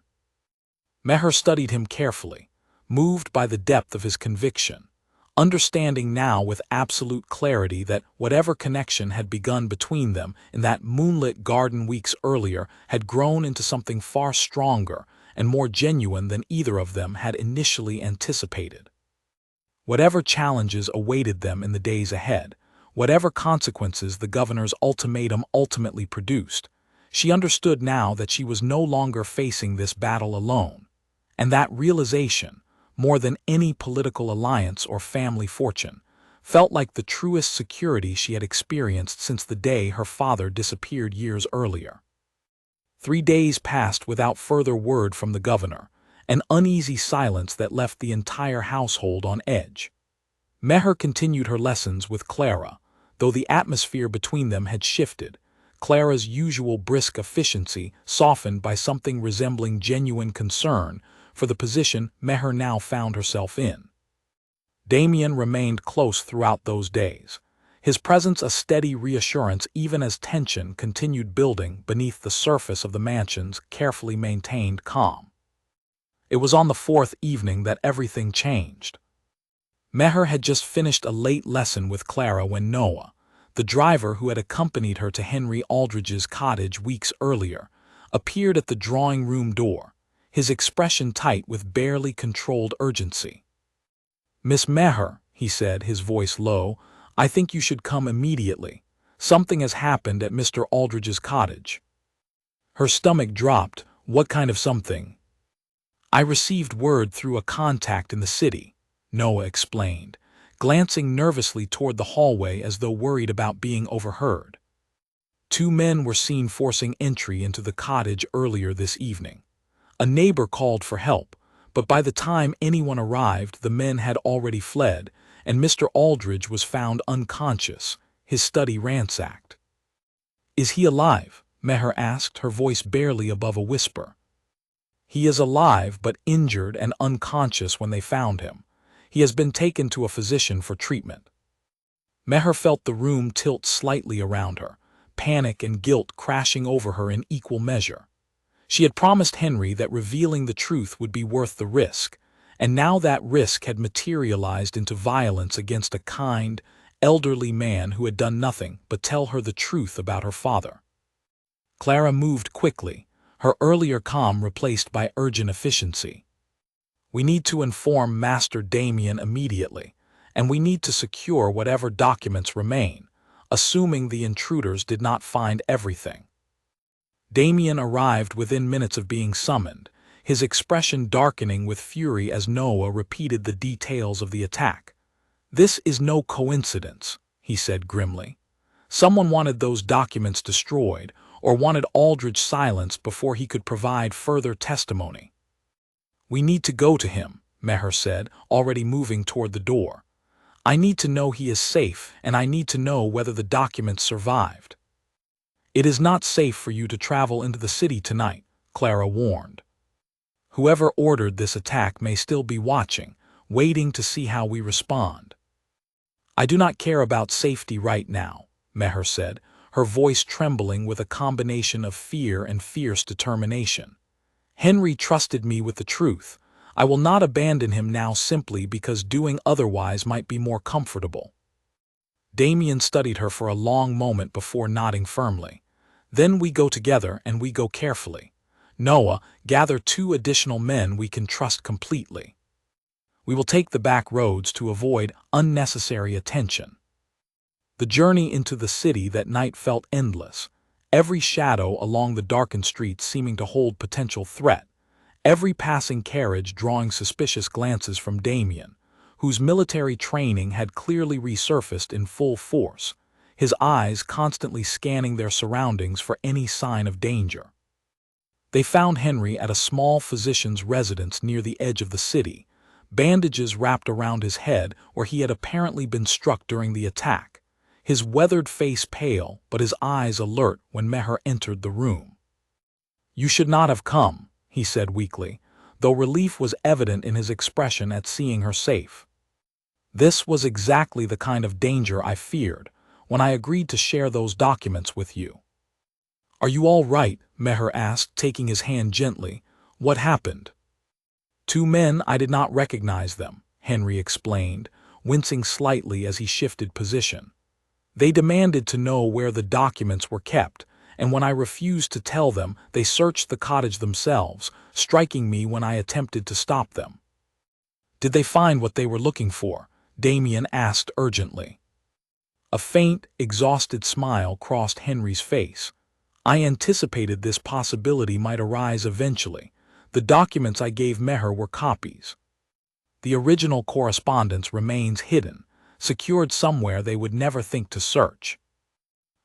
Meher studied him carefully, moved by the depth of his conviction, understanding now with absolute clarity that whatever connection had begun between them in that moonlit garden weeks earlier had grown into something far stronger and more genuine than either of them had initially anticipated. Whatever challenges awaited them in the days ahead, whatever consequences the governor's ultimatum ultimately produced, she understood now that she was no longer facing this battle alone, and that realization, more than any political alliance or family fortune, felt like the truest security she had experienced since the day her father disappeared years earlier. 3 days passed without further word from the governor, an uneasy silence that left the entire household on edge. Meher continued her lessons with Clara, though the atmosphere between them had shifted, Clara's usual brisk efficiency softened by something resembling genuine concern for the position Meher now found herself in. Damien remained close throughout those days, his presence a steady reassurance even as tension continued building beneath the surface of the mansion's carefully maintained calm. It was on the 4th evening that everything changed. Meher had just finished a late lesson with Clara when Noah, the driver who had accompanied her to Henry Aldridge's cottage weeks earlier, appeared at the drawing-room door, his expression tight with barely controlled urgency. "Miss Meher," he said, his voice low, "I think you should come immediately. Something has happened at Mr. Aldridge's cottage." Her stomach dropped. "What kind of something?" "I received word through a contact in the city," Noah explained, glancing nervously toward the hallway as though worried about being overheard. 2 men were seen forcing entry into the cottage earlier this evening. A neighbor called for help, but by the time anyone arrived, the men had already fled, and Mr. Aldridge was found unconscious, his study ransacked. "Is he alive?" Meher asked, her voice barely above a whisper. "He is alive, but injured and unconscious when they found him. He has been taken to a physician for treatment." Meher felt the room tilt slightly around her, panic and guilt crashing over her in equal measure. She had promised Henry that revealing the truth would be worth the risk, and now that risk had materialized into violence against a kind, elderly man who had done nothing but tell her the truth about her father. Clara moved quickly, her earlier calm replaced by urgent efficiency. "We need to inform Master Damien immediately, and we need to secure whatever documents remain, assuming the intruders did not find everything." Damien arrived within minutes of being summoned, his expression darkening with fury as Noah repeated the details of the attack. "This is no coincidence," he said grimly. "Someone wanted those documents destroyed, or wanted Aldridge silenced before he could provide further testimony. "We need to go to him," Meher said, already moving toward the door. "I need to know he is safe, and I need to know whether the documents survived." "It is not safe for you to travel into the city tonight," Clara warned. "Whoever ordered this attack may still be watching, waiting to see how we respond." "I do not care about safety right now," Meher said, her voice trembling with a combination of fear and fierce determination. "Henry trusted me with the truth. I will not abandon him now simply because doing otherwise might be more comfortable." Damien studied her for a long moment before nodding firmly. "Then we go together and we go carefully. Noah, gather 2 additional men we can trust completely. We will take the back roads to avoid unnecessary attention." The journey into the city that night felt endless, every shadow along the darkened streets seeming to hold potential threat, every passing carriage drawing suspicious glances from Damien, whose military training had clearly resurfaced in full force, his eyes constantly scanning their surroundings for any sign of danger. They found Henry at a small physician's residence near the edge of the city, bandages wrapped around his head where he had apparently been struck during the attack, his weathered face pale but his eyes alert when Meher entered the room. "You should not have come," he said weakly, though relief was evident in his expression at seeing her safe. "This was exactly the kind of danger I feared when I agreed to share those documents with you." "Are you all right?" Meher asked, taking his hand gently. "What happened?" "2 men, I did not recognize them," Henry explained, wincing slightly as he shifted position. "They demanded to know where the documents were kept, and when I refused to tell them, they searched the cottage themselves, striking me when I attempted to stop them." "Did they find what they were looking for?" Damien asked urgently. A faint, exhausted smile crossed Henry's face. "I anticipated this possibility might arise eventually. The documents I gave Meher were copies. The original correspondence remains hidden, secured somewhere they would never think to search."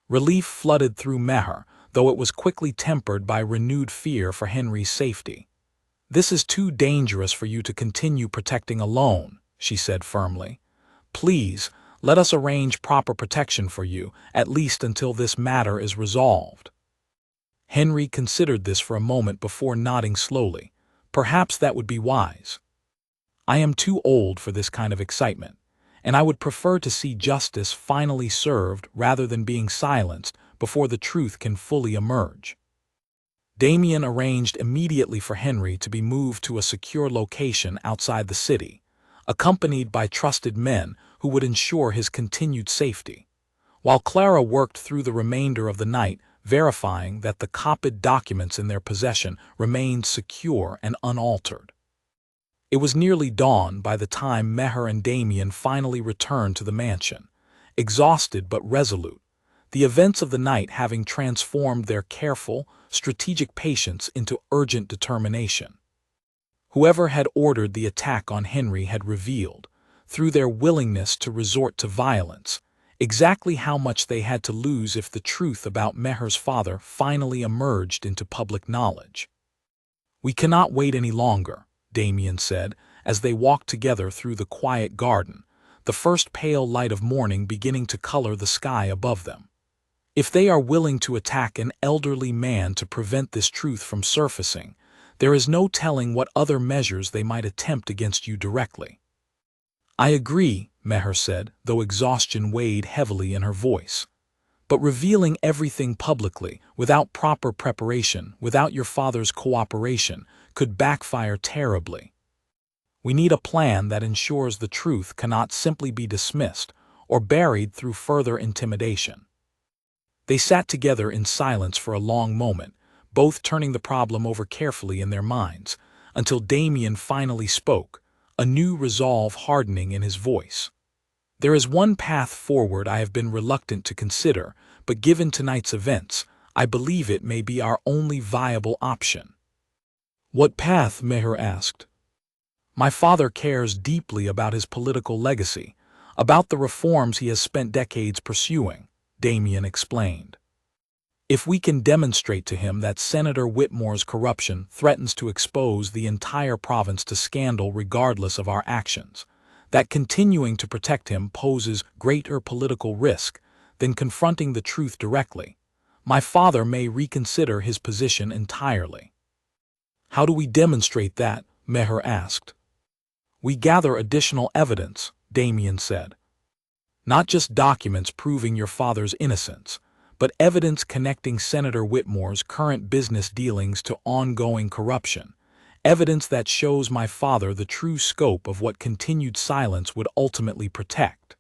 Relief flooded through Meher, though it was quickly tempered by renewed fear for Henry's safety. "This is too dangerous for you to continue protecting alone," she said firmly. "Please, let us arrange proper protection for you, at least until this matter is resolved." Henry considered this for a moment before nodding slowly. "Perhaps that would be wise. I am too old for this kind of excitement, and I would prefer to see justice finally served rather than being silenced before the truth can fully emerge." Damien arranged immediately for Henry to be moved to a secure location outside the city, accompanied by trusted men who would ensure his continued safety, while Clara worked through the remainder of the night verifying that the copied documents in their possession remained secure and unaltered. It was nearly dawn by the time Meher and Damien finally returned to the mansion, exhausted but resolute, the events of the night having transformed their careful, strategic patience into urgent determination. Whoever had ordered the attack on Henry had revealed, through their willingness to resort to violence, exactly how much they had to lose if the truth about Meher's father finally emerged into public knowledge. "We cannot wait any longer," Damien said, as they walked together through the quiet garden, the first pale light of morning beginning to color the sky above them. "If they are willing to attack an elderly man to prevent this truth from surfacing, there is no telling what other measures they might attempt against you directly." "I agree," Meher said, though exhaustion weighed heavily in her voice. "But revealing everything publicly, without proper preparation, without your father's cooperation, could backfire terribly. We need a plan that ensures the truth cannot simply be dismissed or buried through further intimidation." They sat together in silence for a long moment, both turning the problem over carefully in their minds, until Damien finally spoke, a new resolve hardening in his voice. "There is one path forward I have been reluctant to consider, but given tonight's events, I believe it may be our only viable option." "What path?" Meher asked. "My father cares deeply about his political legacy, about the reforms he has spent decades pursuing," Damien explained. If we can demonstrate to him that Senator Whitmore's corruption threatens to expose the entire province to scandal regardless of our actions, that continuing to protect him poses greater political risk than confronting the truth directly, my father may reconsider his position entirely. How do we demonstrate that? Meher asked. We gather additional evidence, Damien said. Not just documents proving your father's innocence, but evidence connecting Senator Whitmore's current business dealings to ongoing corruption, evidence that shows my father the true scope of what continued silence would ultimately protect.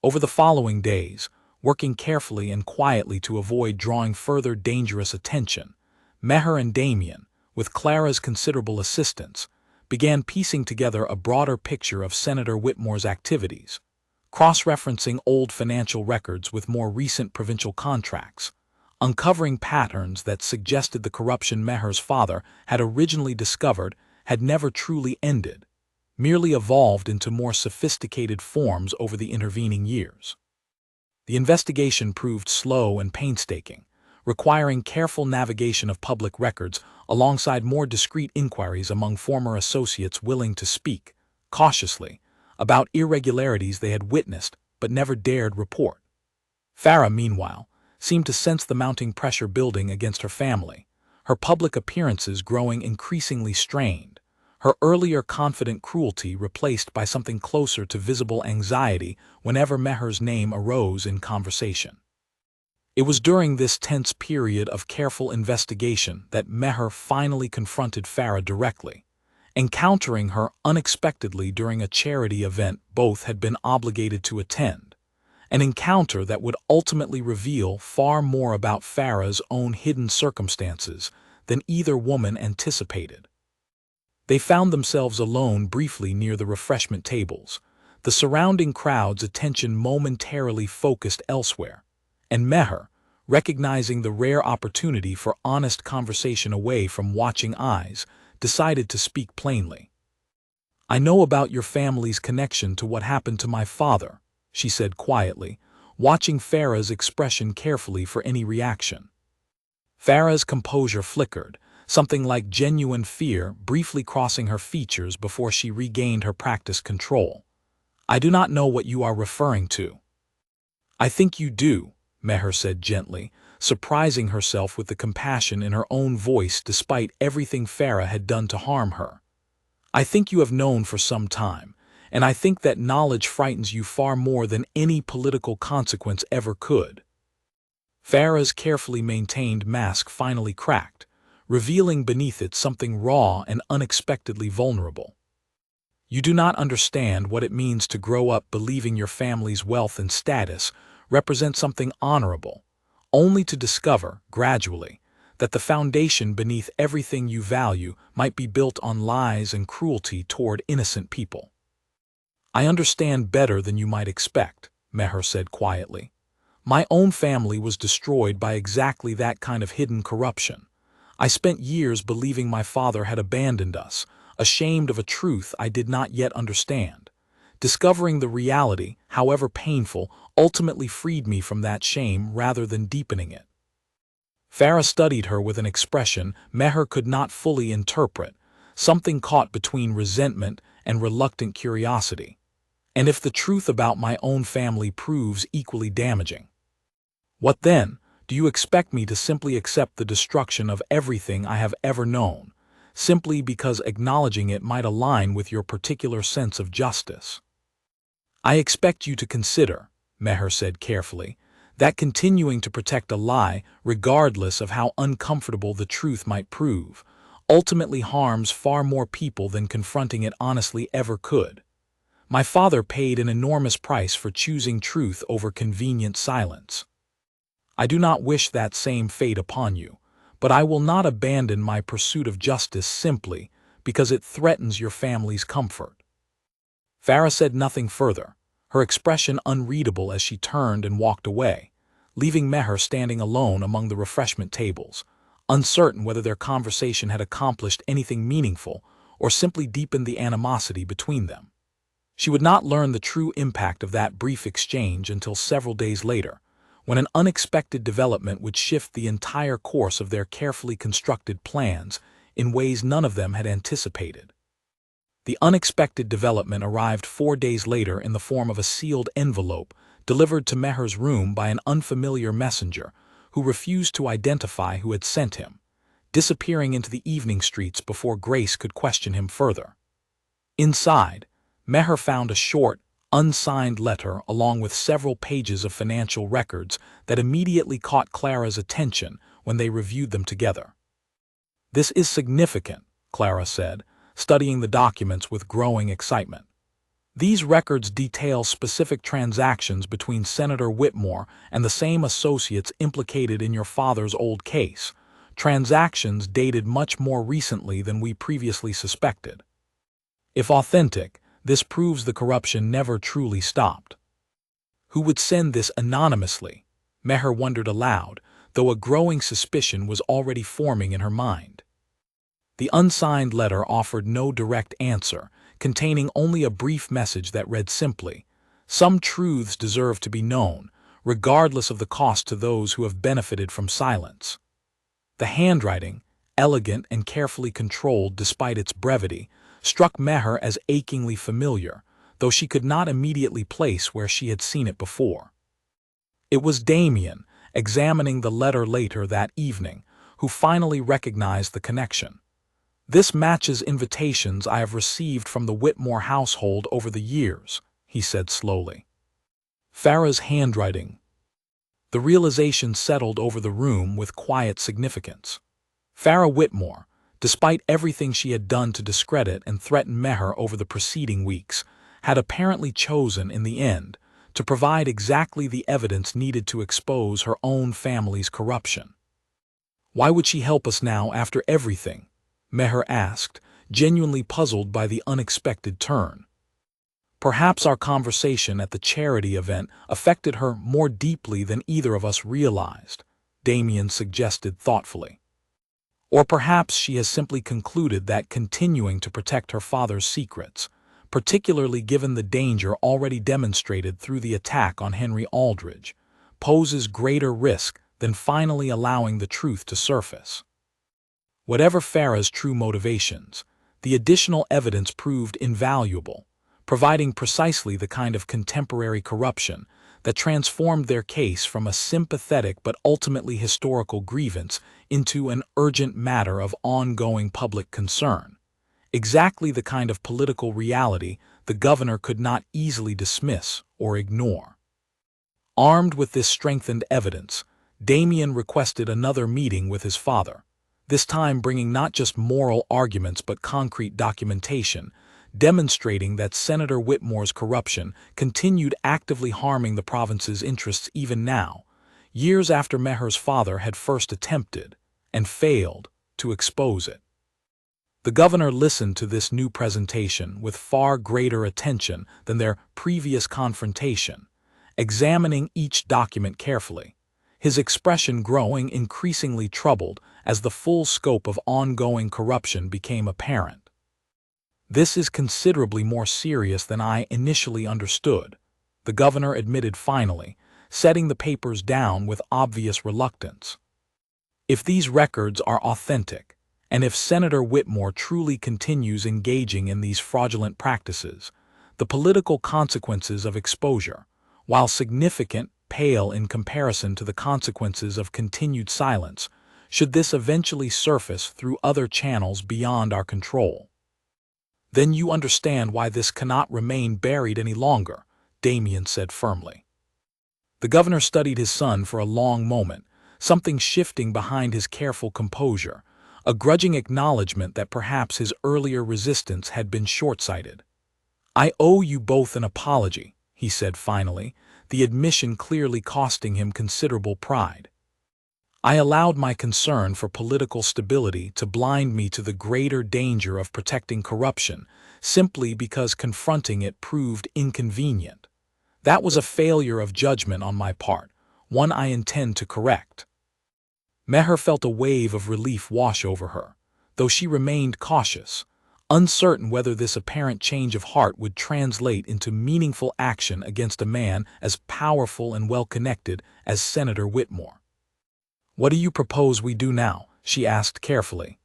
Over the following days, working carefully and quietly to avoid drawing further dangerous attention, Meher and Damien, with Clara's considerable assistance, began piecing together a broader picture of Senator Whitmore's activities, cross-referencing old financial records with more recent provincial contracts, uncovering patterns that suggested the corruption Meher's father had originally discovered had never truly ended, merely evolved into more sophisticated forms over the intervening years. The investigation proved slow and painstaking, requiring careful navigation of public records alongside more discreet inquiries among former associates willing to speak, cautiously, about irregularities they had witnessed but never dared report. Farah, meanwhile, seemed to sense the mounting pressure building against her family, her public appearances growing increasingly strained, her earlier confident cruelty replaced by something closer to visible anxiety whenever Meher's name arose in conversation. It was during this tense period of careful investigation that Meher finally confronted Farah directly, encountering her unexpectedly during a charity event both had been obligated to attend, an encounter that would ultimately reveal far more about Farah's own hidden circumstances than either woman anticipated. They found themselves alone briefly near the refreshment tables, the surrounding crowd's attention momentarily focused elsewhere, and Meher, recognizing the rare opportunity for honest conversation away from watching eyes, decided to speak plainly. I know about your family's connection to what happened to my father, she said quietly, watching Farah's expression carefully for any reaction. Farah's composure flickered, something like genuine fear briefly crossing her features before she regained her practiced control. I do not know what you are referring to. I think you do, Meher said gently, surprising herself with the compassion in her own voice despite everything Farah had done to harm her. I think you have known for some time, and I think that knowledge frightens you far more than any political consequence ever could. Farah's carefully maintained mask finally cracked, revealing beneath it something raw and unexpectedly vulnerable. You do not understand what it means to grow up believing your family's wealth and status represent something honorable, only to discover, gradually, that the foundation beneath everything you value might be built on lies and cruelty toward innocent people. I understand better than you might expect, Meher said quietly. My own family was destroyed by exactly that kind of hidden corruption. I spent years believing my father had abandoned us, ashamed of a truth I did not yet understand. Discovering the reality, however painful, ultimately freed me from that shame rather than deepening it. Farah studied her with an expression Meher could not fully interpret, something caught between resentment and reluctant curiosity. And if the truth about my own family proves equally damaging, what then? Do you expect me to simply accept the destruction of everything I have ever known, simply because acknowledging it might align with your particular sense of justice? I expect you to consider, Meher said carefully, that continuing to protect a lie, regardless of how uncomfortable the truth might prove, ultimately harms far more people than confronting it honestly ever could. My father paid an enormous price for choosing truth over convenient silence. I do not wish that same fate upon you, but I will not abandon my pursuit of justice simply because it threatens your family's comfort. Farah said nothing further, her expression unreadable as she turned and walked away, leaving Meher standing alone among the refreshment tables, uncertain whether their conversation had accomplished anything meaningful or simply deepened the animosity between them. She would not learn the true impact of that brief exchange until several days later, when an unexpected development would shift the entire course of their carefully constructed plans in ways none of them had anticipated. The unexpected development arrived 4 days later in the form of a sealed envelope delivered to Meher's room by an unfamiliar messenger who refused to identify who had sent him, disappearing into the evening streets before Grace could question him further. Inside, Meher found a short, unsigned letter along with several pages of financial records that immediately caught Clara's attention when they reviewed them together. "This is significant," Clara said, studying the documents with growing excitement. "These records detail specific transactions between Senator Whitmore and the same associates implicated in your father's old case, transactions dated much more recently than we previously suspected. If authentic, this proves the corruption never truly stopped." Who would send this anonymously? Meher wondered aloud, though a growing suspicion was already forming in her mind. The unsigned letter offered no direct answer, containing only a brief message that read simply, "Some truths deserve to be known, regardless of the cost to those who have benefited from silence." The handwriting, elegant and carefully controlled despite its brevity, struck Meher as achingly familiar, though she could not immediately place where she had seen it before. It was Damien, examining the letter later that evening, who finally recognized the connection. "This matches invitations I have received from the Whitmore household over the years," he said slowly. Farah's handwriting. The realization settled over the room with quiet significance. Farah Whitmore, despite everything she had done to discredit and threaten Meher over the preceding weeks, had apparently chosen, in the end, to provide exactly the evidence needed to expose her own family's corruption. "Why would she help us now after everything?" Meher asked, genuinely puzzled by the unexpected turn. "Perhaps our conversation at the charity event affected her more deeply than either of us realized," Damien suggested thoughtfully. "Or perhaps she has simply concluded that continuing to protect her father's secrets, particularly given the danger already demonstrated through the attack on Henry Aldridge, poses greater risk than finally allowing the truth to surface." Whatever Farah's true motivations, the additional evidence proved invaluable, providing precisely the kind of contemporary corruption that transformed their case from a sympathetic but ultimately historical grievance into an urgent matter of ongoing public concern, exactly the kind of political reality the governor could not easily dismiss or ignore. Armed with this strengthened evidence, Damien requested another meeting with his father, this time bringing not just moral arguments but concrete documentation, demonstrating that Senator Whitmore's corruption continued actively harming the province's interests even now, years after Meher's father had first attempted, and failed, to expose it. The governor listened to this new presentation with far greater attention than their previous confrontation, examining each document carefully, his expression growing increasingly troubled as the full scope of ongoing corruption became apparent. "This is considerably more serious than I initially understood," the governor admitted finally, setting the papers down with obvious reluctance. "If these records are authentic, and if Senator Whitmore truly continues engaging in these fraudulent practices, the political consequences of exposure, while significant, pale in comparison to the consequences of continued silence, should this eventually surface through other channels beyond our control. Then you understand why this cannot remain buried any longer," Damien said firmly. The governor studied his son for a long moment, something shifting behind his careful composure, a grudging acknowledgement that perhaps his earlier resistance had been short-sighted. "I owe you both an apology," he said finally, the admission clearly costing him considerable pride. "I allowed my concern for political stability to blind me to the greater danger of protecting corruption simply because confronting it proved inconvenient. That was a failure of judgment on my part, one I intend to correct." Meher felt a wave of relief wash over her, though she remained cautious, uncertain whether this apparent change of heart would translate into meaningful action against a man as powerful and well-connected as Senator Whitmore. "What do you propose we do now?" she asked carefully.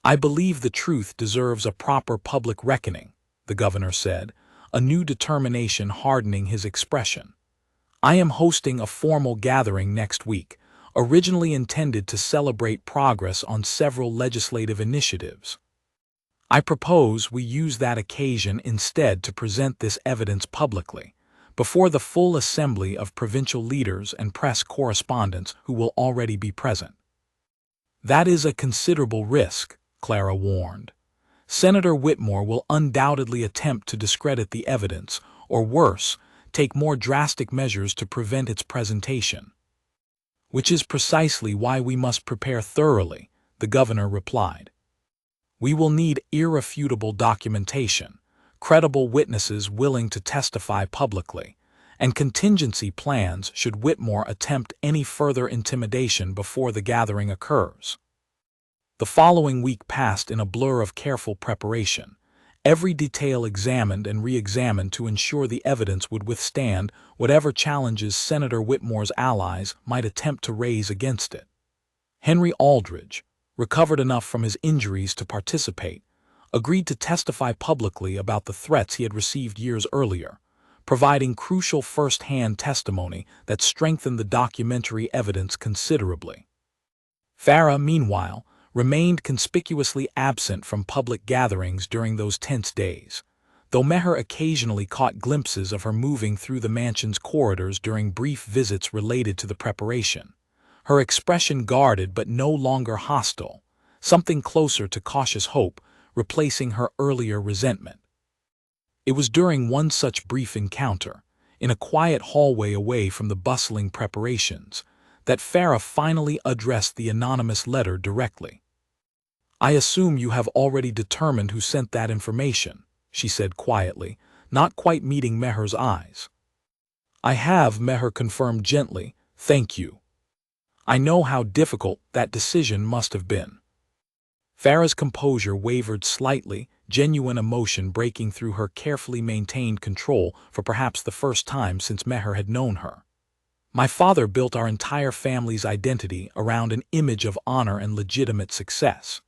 "I believe the truth deserves a proper public reckoning," the governor said, a new determination hardening his expression. "I am hosting a formal gathering next week, originally intended to celebrate progress on several legislative initiatives. I propose we use that occasion instead to present this evidence publicly, before the full assembly of provincial leaders and press correspondents who will already be present." "That is a considerable risk," Clara warned. "Senator Whitmore will undoubtedly attempt to discredit the evidence, or worse, take more drastic measures to prevent its presentation." "Which is precisely why we must prepare thoroughly," the governor replied. "We will need irrefutable documentation, credible witnesses willing to testify publicly, and contingency plans should Whitmore attempt any further intimidation before the gathering occurs." The following week passed in a blur of careful preparation, every detail examined and re-examined to ensure the evidence would withstand whatever challenges Senator Whitmore's allies might attempt to raise against it. Henry Aldridge, recovered enough from his injuries to participate, agreed to testify publicly about the threats he had received years earlier, providing crucial first-hand testimony that strengthened the documentary evidence considerably. Farah, meanwhile, remained conspicuously absent from public gatherings during those tense days, though Meher occasionally caught glimpses of her moving through the mansion's corridors during brief visits related to the preparation, her expression guarded but no longer hostile, something closer to cautious hope replacing her earlier resentment. It was during one such brief encounter, in a quiet hallway away from the bustling preparations, that Farah finally addressed the anonymous letter directly. "I assume you have already determined who sent that information," she said quietly, not quite meeting Meher's eyes. "I have," Meher confirmed gently, "thank you. I know how difficult that decision must have been." Farah's composure wavered slightly, genuine emotion breaking through her carefully maintained control for perhaps the first time since Meher had known her. "My father built our entire family's identity around an image of honor and legitimate success.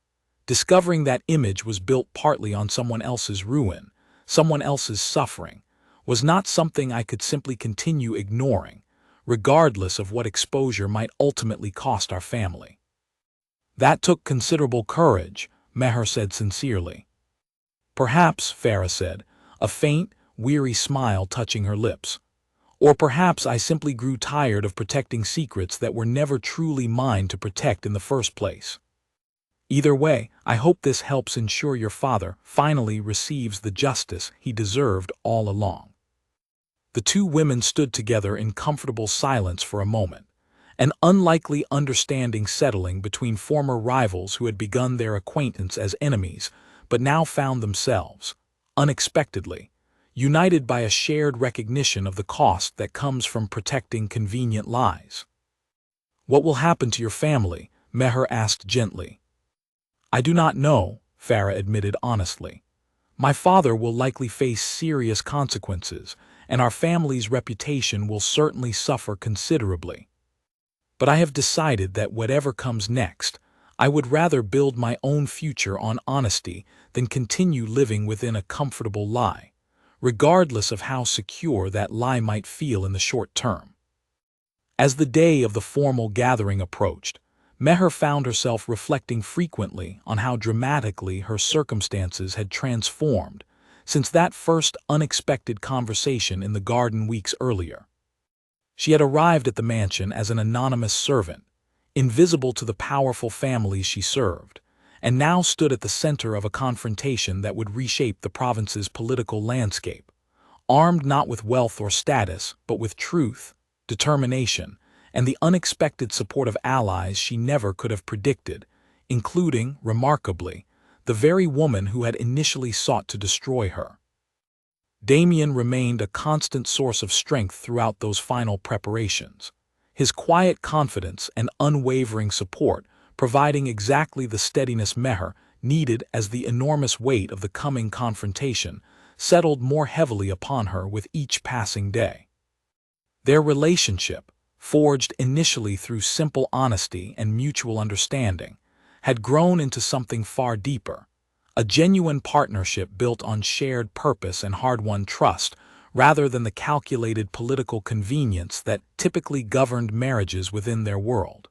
Discovering that image was built partly on someone else's ruin, someone else's suffering, was not something I could simply continue ignoring, regardless of what exposure might ultimately cost our family." "That took considerable courage," Meher said sincerely. "Perhaps," Farah said, a faint, weary smile touching her lips. "Or perhaps I simply grew tired of protecting secrets that were never truly mine to protect in the first place. Either way, I hope this helps ensure your father finally receives the justice he deserved all along." The two women stood together in comfortable silence for a moment, an unlikely understanding settling between former rivals who had begun their acquaintance as enemies, but now found themselves, unexpectedly, united by a shared recognition of the cost that comes from protecting convenient lies. "What will happen to your family?" Meher asked gently. "I do not know," Farah admitted honestly. "My father will likely face serious consequences, and our family's reputation will certainly suffer considerably. But I have decided that whatever comes next, I would rather build my own future on honesty than continue living within a comfortable lie, regardless of how secure that lie might feel in the short term." As the day of the formal gathering approached, Meher found herself reflecting frequently on how dramatically her circumstances had transformed since that first unexpected conversation in the garden weeks earlier. She had arrived at the mansion as an anonymous servant, invisible to the powerful families she served, and now stood at the center of a confrontation that would reshape the province's political landscape, armed not with wealth or status, but with truth, determination, and the unexpected support of allies she never could have predicted, including, remarkably, the very woman who had initially sought to destroy her. Damien remained a constant source of strength throughout those final preparations, his quiet confidence and unwavering support providing exactly the steadiness Meher needed as the enormous weight of the coming confrontation settled more heavily upon her with each passing day. Their relationship, forged initially through simple honesty and mutual understanding, had grown into something far deeper, a genuine partnership built on shared purpose and hard-won trust, rather than the calculated political convenience that typically governed marriages within their world.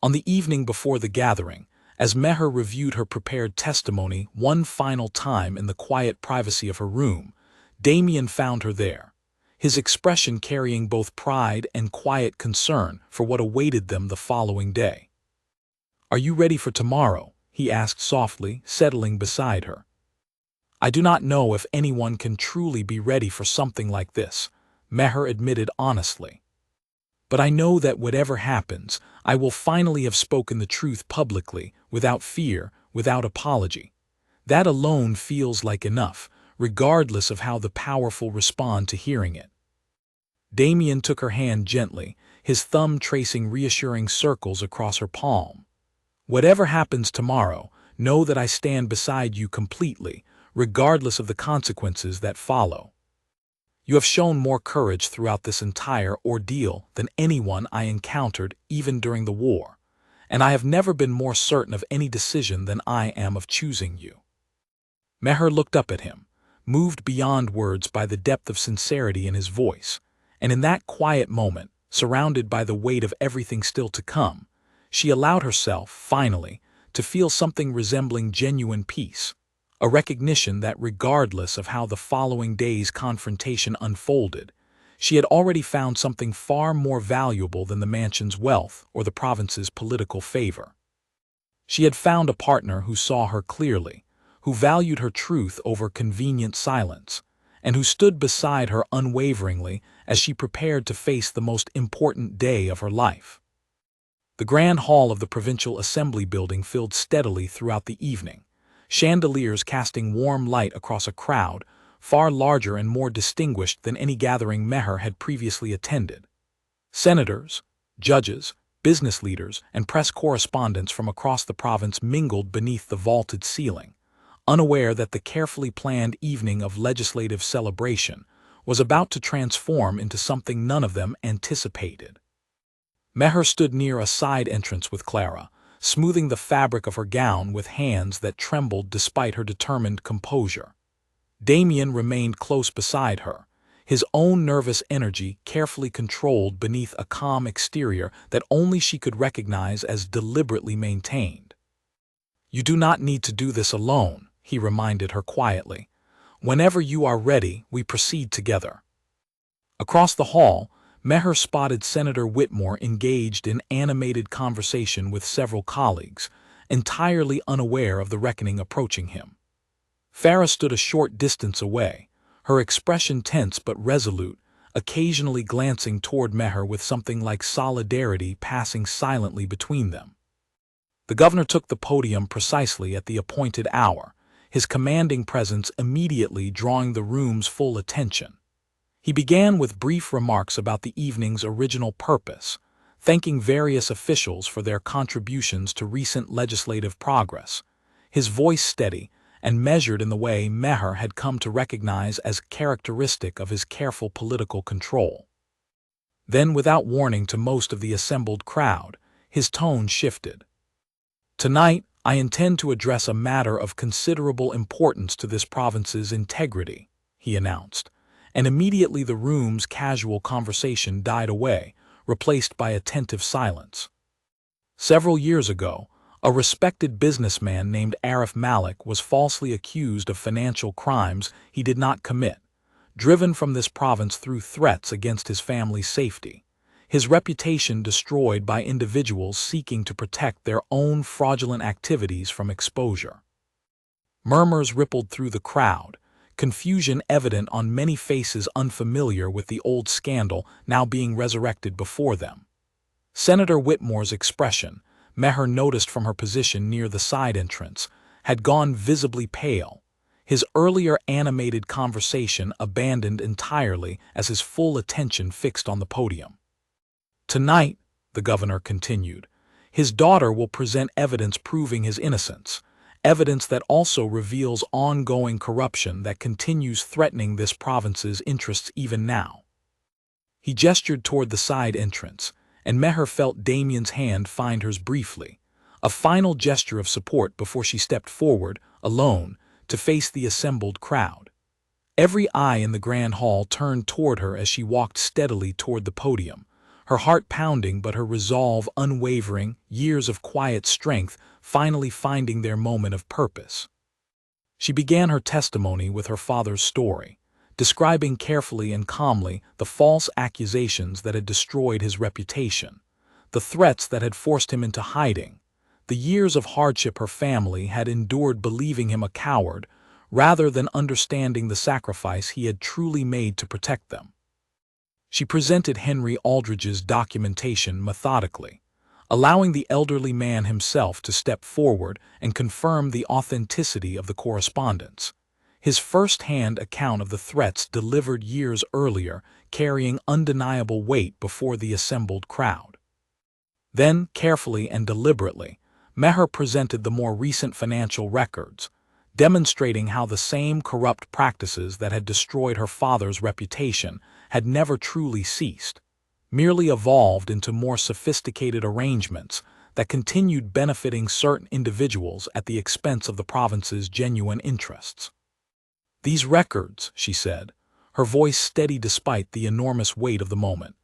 On the evening before the gathering, as Meher reviewed her prepared testimony one final time in the quiet privacy of her room, Damien found her there, his expression carrying both pride and quiet concern for what awaited them the following day. "Are you ready for tomorrow?" he asked softly, settling beside her. "I do not know if anyone can truly be ready for something like this," Meher admitted honestly. "But I know that whatever happens, I will finally have spoken the truth publicly, without fear, without apology. That alone feels like enough, regardless of how the powerful respond to hearing it." Damien took her hand gently, his thumb tracing reassuring circles across her palm. "Whatever happens tomorrow, know that I stand beside you completely, regardless of the consequences that follow. You have shown more courage throughout this entire ordeal than anyone I encountered even during the war, and I have never been more certain of any decision than I am of choosing you." Meher looked up at him, moved beyond words by the depth of sincerity in his voice, and in that quiet moment, surrounded by the weight of everything still to come, she allowed herself, finally, to feel something resembling genuine peace, a recognition that regardless of how the following day's confrontation unfolded, she had already found something far more valuable than the mansion's wealth or the province's political favor. She had found a partner who saw her clearly, who valued her truth over convenient silence, and who stood beside her unwaveringly as she prepared to face the most important day of her life. The grand hall of the provincial assembly building filled steadily throughout the evening, chandeliers casting warm light across a crowd far larger and more distinguished than any gathering Meher had previously attended. Senators, judges, business leaders, and press correspondents from across the province mingled beneath the vaulted ceiling, unaware that the carefully planned evening of legislative celebration was about to transform into something none of them anticipated. Meher stood near a side entrance with Clara, smoothing the fabric of her gown with hands that trembled despite her determined composure. Damien remained close beside her, his own nervous energy carefully controlled beneath a calm exterior that only she could recognize as deliberately maintained. "You do not need to do this alone," he reminded her quietly. "Whenever you are ready, we proceed together." Across the hall, Meher spotted Senator Whitmore engaged in animated conversation with several colleagues, entirely unaware of the reckoning approaching him. Farah stood a short distance away, her expression tense but resolute, occasionally glancing toward Meher with something like solidarity passing silently between them. The governor took the podium precisely at the appointed hour, his commanding presence immediately drawing the room's full attention. He began with brief remarks about the evening's original purpose, thanking various officials for their contributions to recent legislative progress, his voice steady and measured in the way Meher had come to recognize as characteristic of his careful political control. Then, without warning to most of the assembled crowd, his tone shifted. "Tonight, I intend to address a matter of considerable importance to this province's integrity," he announced, and immediately the room's casual conversation died away, replaced by attentive silence. Several years ago, a respected businessman named Arif Malik was falsely accused of financial crimes he did not commit, driven from this province through threats against his family's safety, his reputation destroyed by individuals seeking to protect their own fraudulent activities from exposure. Murmurs rippled through the crowd, confusion evident on many faces unfamiliar with the old scandal now being resurrected before them. Senator Whitmore's expression, Meher noticed from her position near the side entrance, had gone visibly pale, his earlier animated conversation abandoned entirely as his full attention fixed on the podium. "Tonight," the governor continued, "his daughter will present evidence proving his innocence, evidence that also reveals ongoing corruption that continues threatening this province's interests even now. He gestured toward the side entrance, and Meher felt Damien's hand find hers briefly, a final gesture of support before she stepped forward, alone, to face the assembled crowd. Every eye in the grand hall turned toward her as she walked steadily toward the podium, her heart pounding but her resolve unwavering, years of quiet strength finally finding their moment of purpose. She began her testimony with her father's story, describing carefully and calmly the false accusations that had destroyed his reputation, the threats that had forced him into hiding, the years of hardship her family had endured believing him a coward rather than understanding the sacrifice he had truly made to protect them. She presented Henry Aldridge's documentation methodically, allowing the elderly man himself to step forward and confirm the authenticity of the correspondence, his first-hand account of the threats delivered years earlier carrying undeniable weight before the assembled crowd. Then, carefully and deliberately, Meher presented the more recent financial records, demonstrating how the same corrupt practices that had destroyed her father's reputation had never truly ceased, merely evolved into more sophisticated arrangements that continued benefiting certain individuals at the expense of the province's genuine interests. "These records," she said, her voice steady despite the enormous weight of the moment,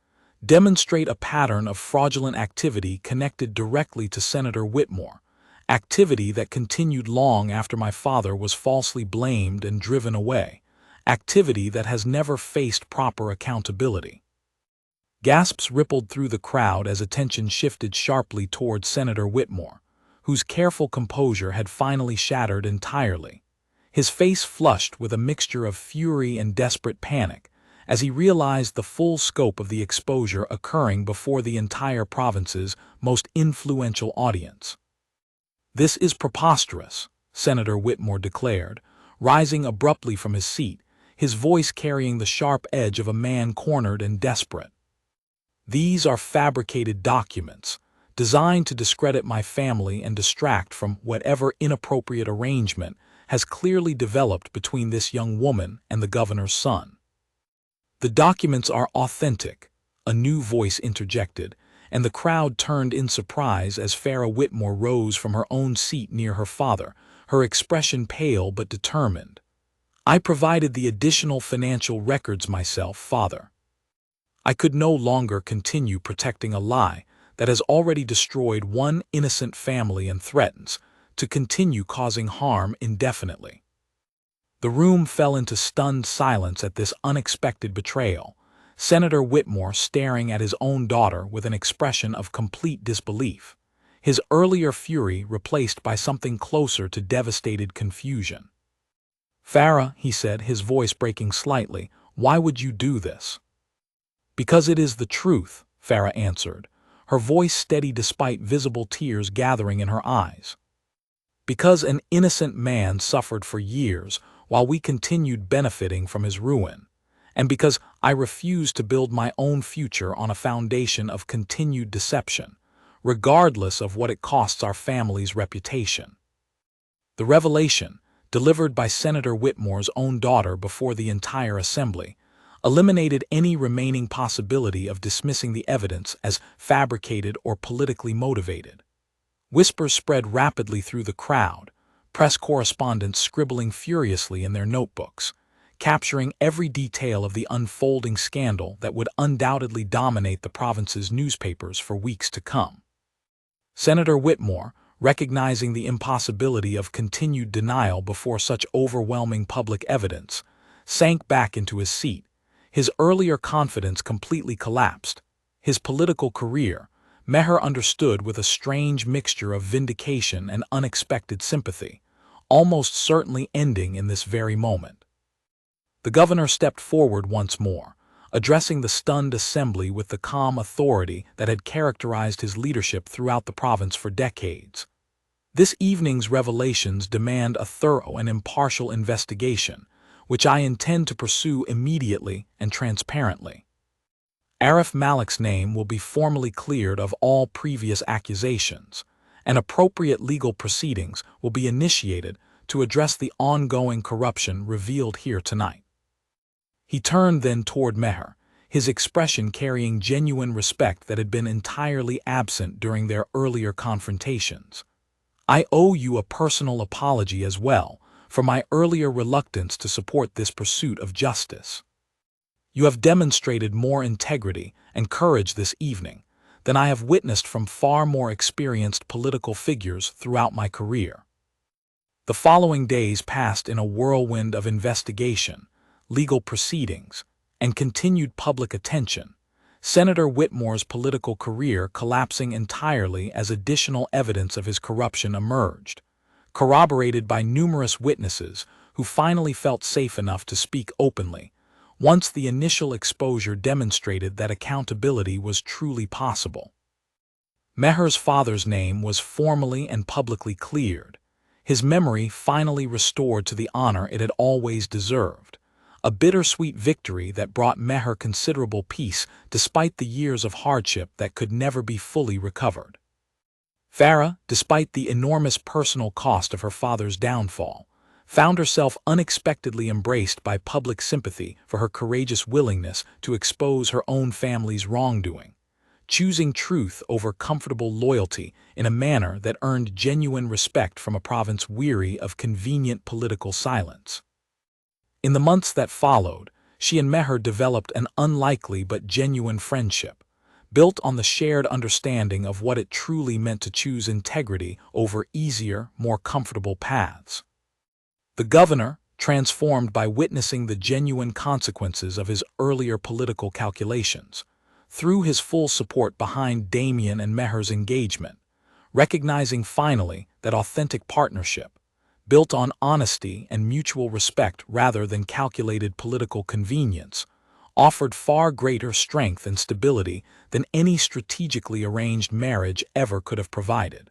demonstrate a pattern of fraudulent activity connected directly to Senator Whitmore, activity that continued long after my father was falsely blamed and driven away, activity that has never faced proper accountability. Gasps rippled through the crowd as attention shifted sharply toward Senator Whitmore, whose careful composure had finally shattered entirely. His face flushed with a mixture of fury and desperate panic as he realized the full scope of the exposure occurring before the entire province's most influential audience. "This is preposterous," Senator Whitmore declared, rising abruptly from his seat, his voice carrying the sharp edge of a man cornered and desperate. "These are fabricated documents, designed to discredit my family and distract from whatever inappropriate arrangement has clearly developed between this young woman and the governor's son." "The documents are authentic," a new voice interjected, and the crowd turned in surprise as Farah Whitmore rose from her own seat near her father, her expression pale but determined. "I provided the additional financial records myself, father. I could no longer continue protecting a lie that has already destroyed one innocent family and threatens to continue causing harm indefinitely." The room fell into stunned silence at this unexpected betrayal, Senator Whitmore staring at his own daughter with an expression of complete disbelief, his earlier fury replaced by something closer to devastated confusion. "Farah," he said, his voice breaking slightly, "why would you do this?" "Because it is the truth," Farah answered, her voice steady despite visible tears gathering in her eyes. "Because an innocent man suffered for years while we continued benefiting from his ruin, and because I refuse to build my own future on a foundation of continued deception, regardless of what it costs our family's reputation." The revelation, delivered by Senator Whitmore's own daughter before the entire assembly, eliminated any remaining possibility of dismissing the evidence as fabricated or politically motivated. Whispers spread rapidly through the crowd, press correspondents scribbling furiously in their notebooks, capturing every detail of the unfolding scandal that would undoubtedly dominate the province's newspapers for weeks to come. Senator Whitmore, recognizing the impossibility of continued denial before such overwhelming public evidence, sank back into his seat. His earlier confidence completely collapsed. His political career, Meher understood with a strange mixture of vindication and unexpected sympathy, almost certainly ending in this very moment. The governor stepped forward once more, addressing the stunned assembly with the calm authority that had characterized his leadership throughout the province for decades. "This evening's revelations demand a thorough and impartial investigation, which I intend to pursue immediately and transparently. Arif Malik's name will be formally cleared of all previous accusations, and appropriate legal proceedings will be initiated to address the ongoing corruption revealed here tonight. He turned then toward Meher, his expression carrying genuine respect that had been entirely absent during their earlier confrontations. I owe you a personal apology as well for my earlier reluctance to support this pursuit of justice. You have demonstrated more integrity and courage this evening than I have witnessed from far more experienced political figures throughout my career. The following days passed in a whirlwind of investigation, legal proceedings, and continued public attention, Senator Whitmore's political career collapsing entirely as additional evidence of his corruption emerged, corroborated by numerous witnesses who finally felt safe enough to speak openly, once the initial exposure demonstrated that accountability was truly possible. Meher's father's name was formally and publicly cleared, his memory finally restored to the honor it had always deserved, a bittersweet victory that brought Meher considerable peace despite the years of hardship that could never be fully recovered. Farah, despite the enormous personal cost of her father's downfall, found herself unexpectedly embraced by public sympathy for her courageous willingness to expose her own family's wrongdoing, choosing truth over comfortable loyalty in a manner that earned genuine respect from a province weary of convenient political silence. In the months that followed, she and Meher developed an unlikely but genuine friendship, built on the shared understanding of what it truly meant to choose integrity over easier, more comfortable paths. The governor, transformed by witnessing the genuine consequences of his earlier political calculations, threw his full support behind Damien and Meher's engagement, recognizing finally that authentic partnership, built on honesty and mutual respect rather than calculated political convenience, offered far greater strength and stability than any strategically arranged marriage ever could have provided.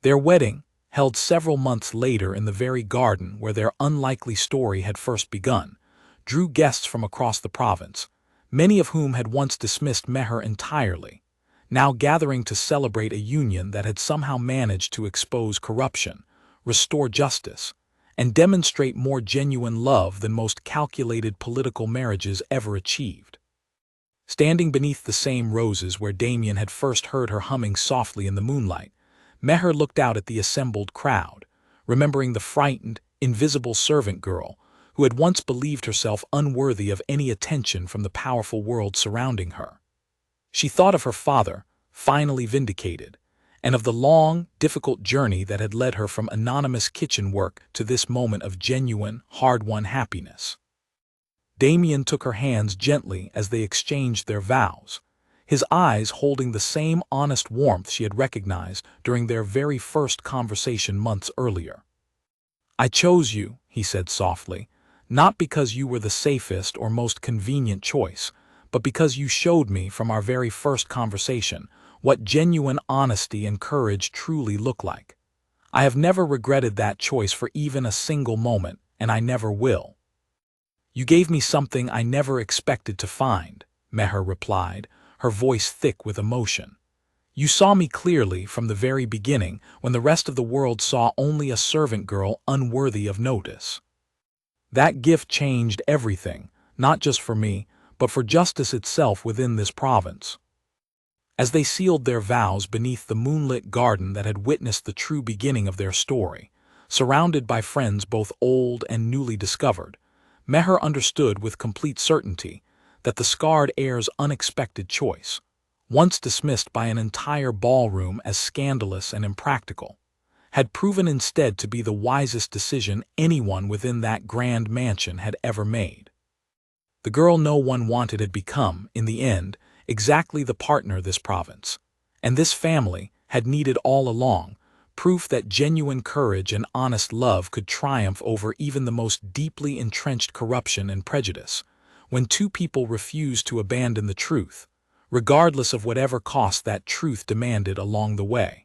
Their wedding, held several months later in the very garden where their unlikely story had first begun, drew guests from across the province, many of whom had once dismissed Meher entirely, now gathering to celebrate a union that had somehow managed to expose corruption, restore justice, and demonstrate more genuine love than most calculated political marriages ever achieved. Standing beneath the same roses where Damien had first heard her humming softly in the moonlight, Meher looked out at the assembled crowd, remembering the frightened, invisible servant girl who had once believed herself unworthy of any attention from the powerful world surrounding her. She thought of her father, finally vindicated, and of the long, difficult journey that had led her from anonymous kitchen work to this moment of genuine, hard-won happiness. Damien took her hands gently as they exchanged their vows, his eyes holding the same honest warmth she had recognized during their very first conversation months earlier. "I chose you," he said softly, "not because you were the safest or most convenient choice, but because you showed me from our very first conversation what genuine honesty and courage truly look like. I have never regretted that choice for even a single moment, and I never will." "You gave me something I never expected to find," Meher replied, her voice thick with emotion. "You saw me clearly from the very beginning when the rest of the world saw only a servant girl unworthy of notice. That gift changed everything, not just for me, but for justice itself within this province." As they sealed their vows beneath the moonlit garden that had witnessed the true beginning of their story, surrounded by friends both old and newly discovered, Meher understood with complete certainty that the scarred heir's unexpected choice, once dismissed by an entire ballroom as scandalous and impractical, had proven instead to be the wisest decision anyone within that grand mansion had ever made. The girl no one wanted had become, in the end, exactly the partner this province, and this family, had needed all along, proof that genuine courage and honest love could triumph over even the most deeply entrenched corruption and prejudice, when two people refused to abandon the truth, regardless of whatever cost that truth demanded along the way.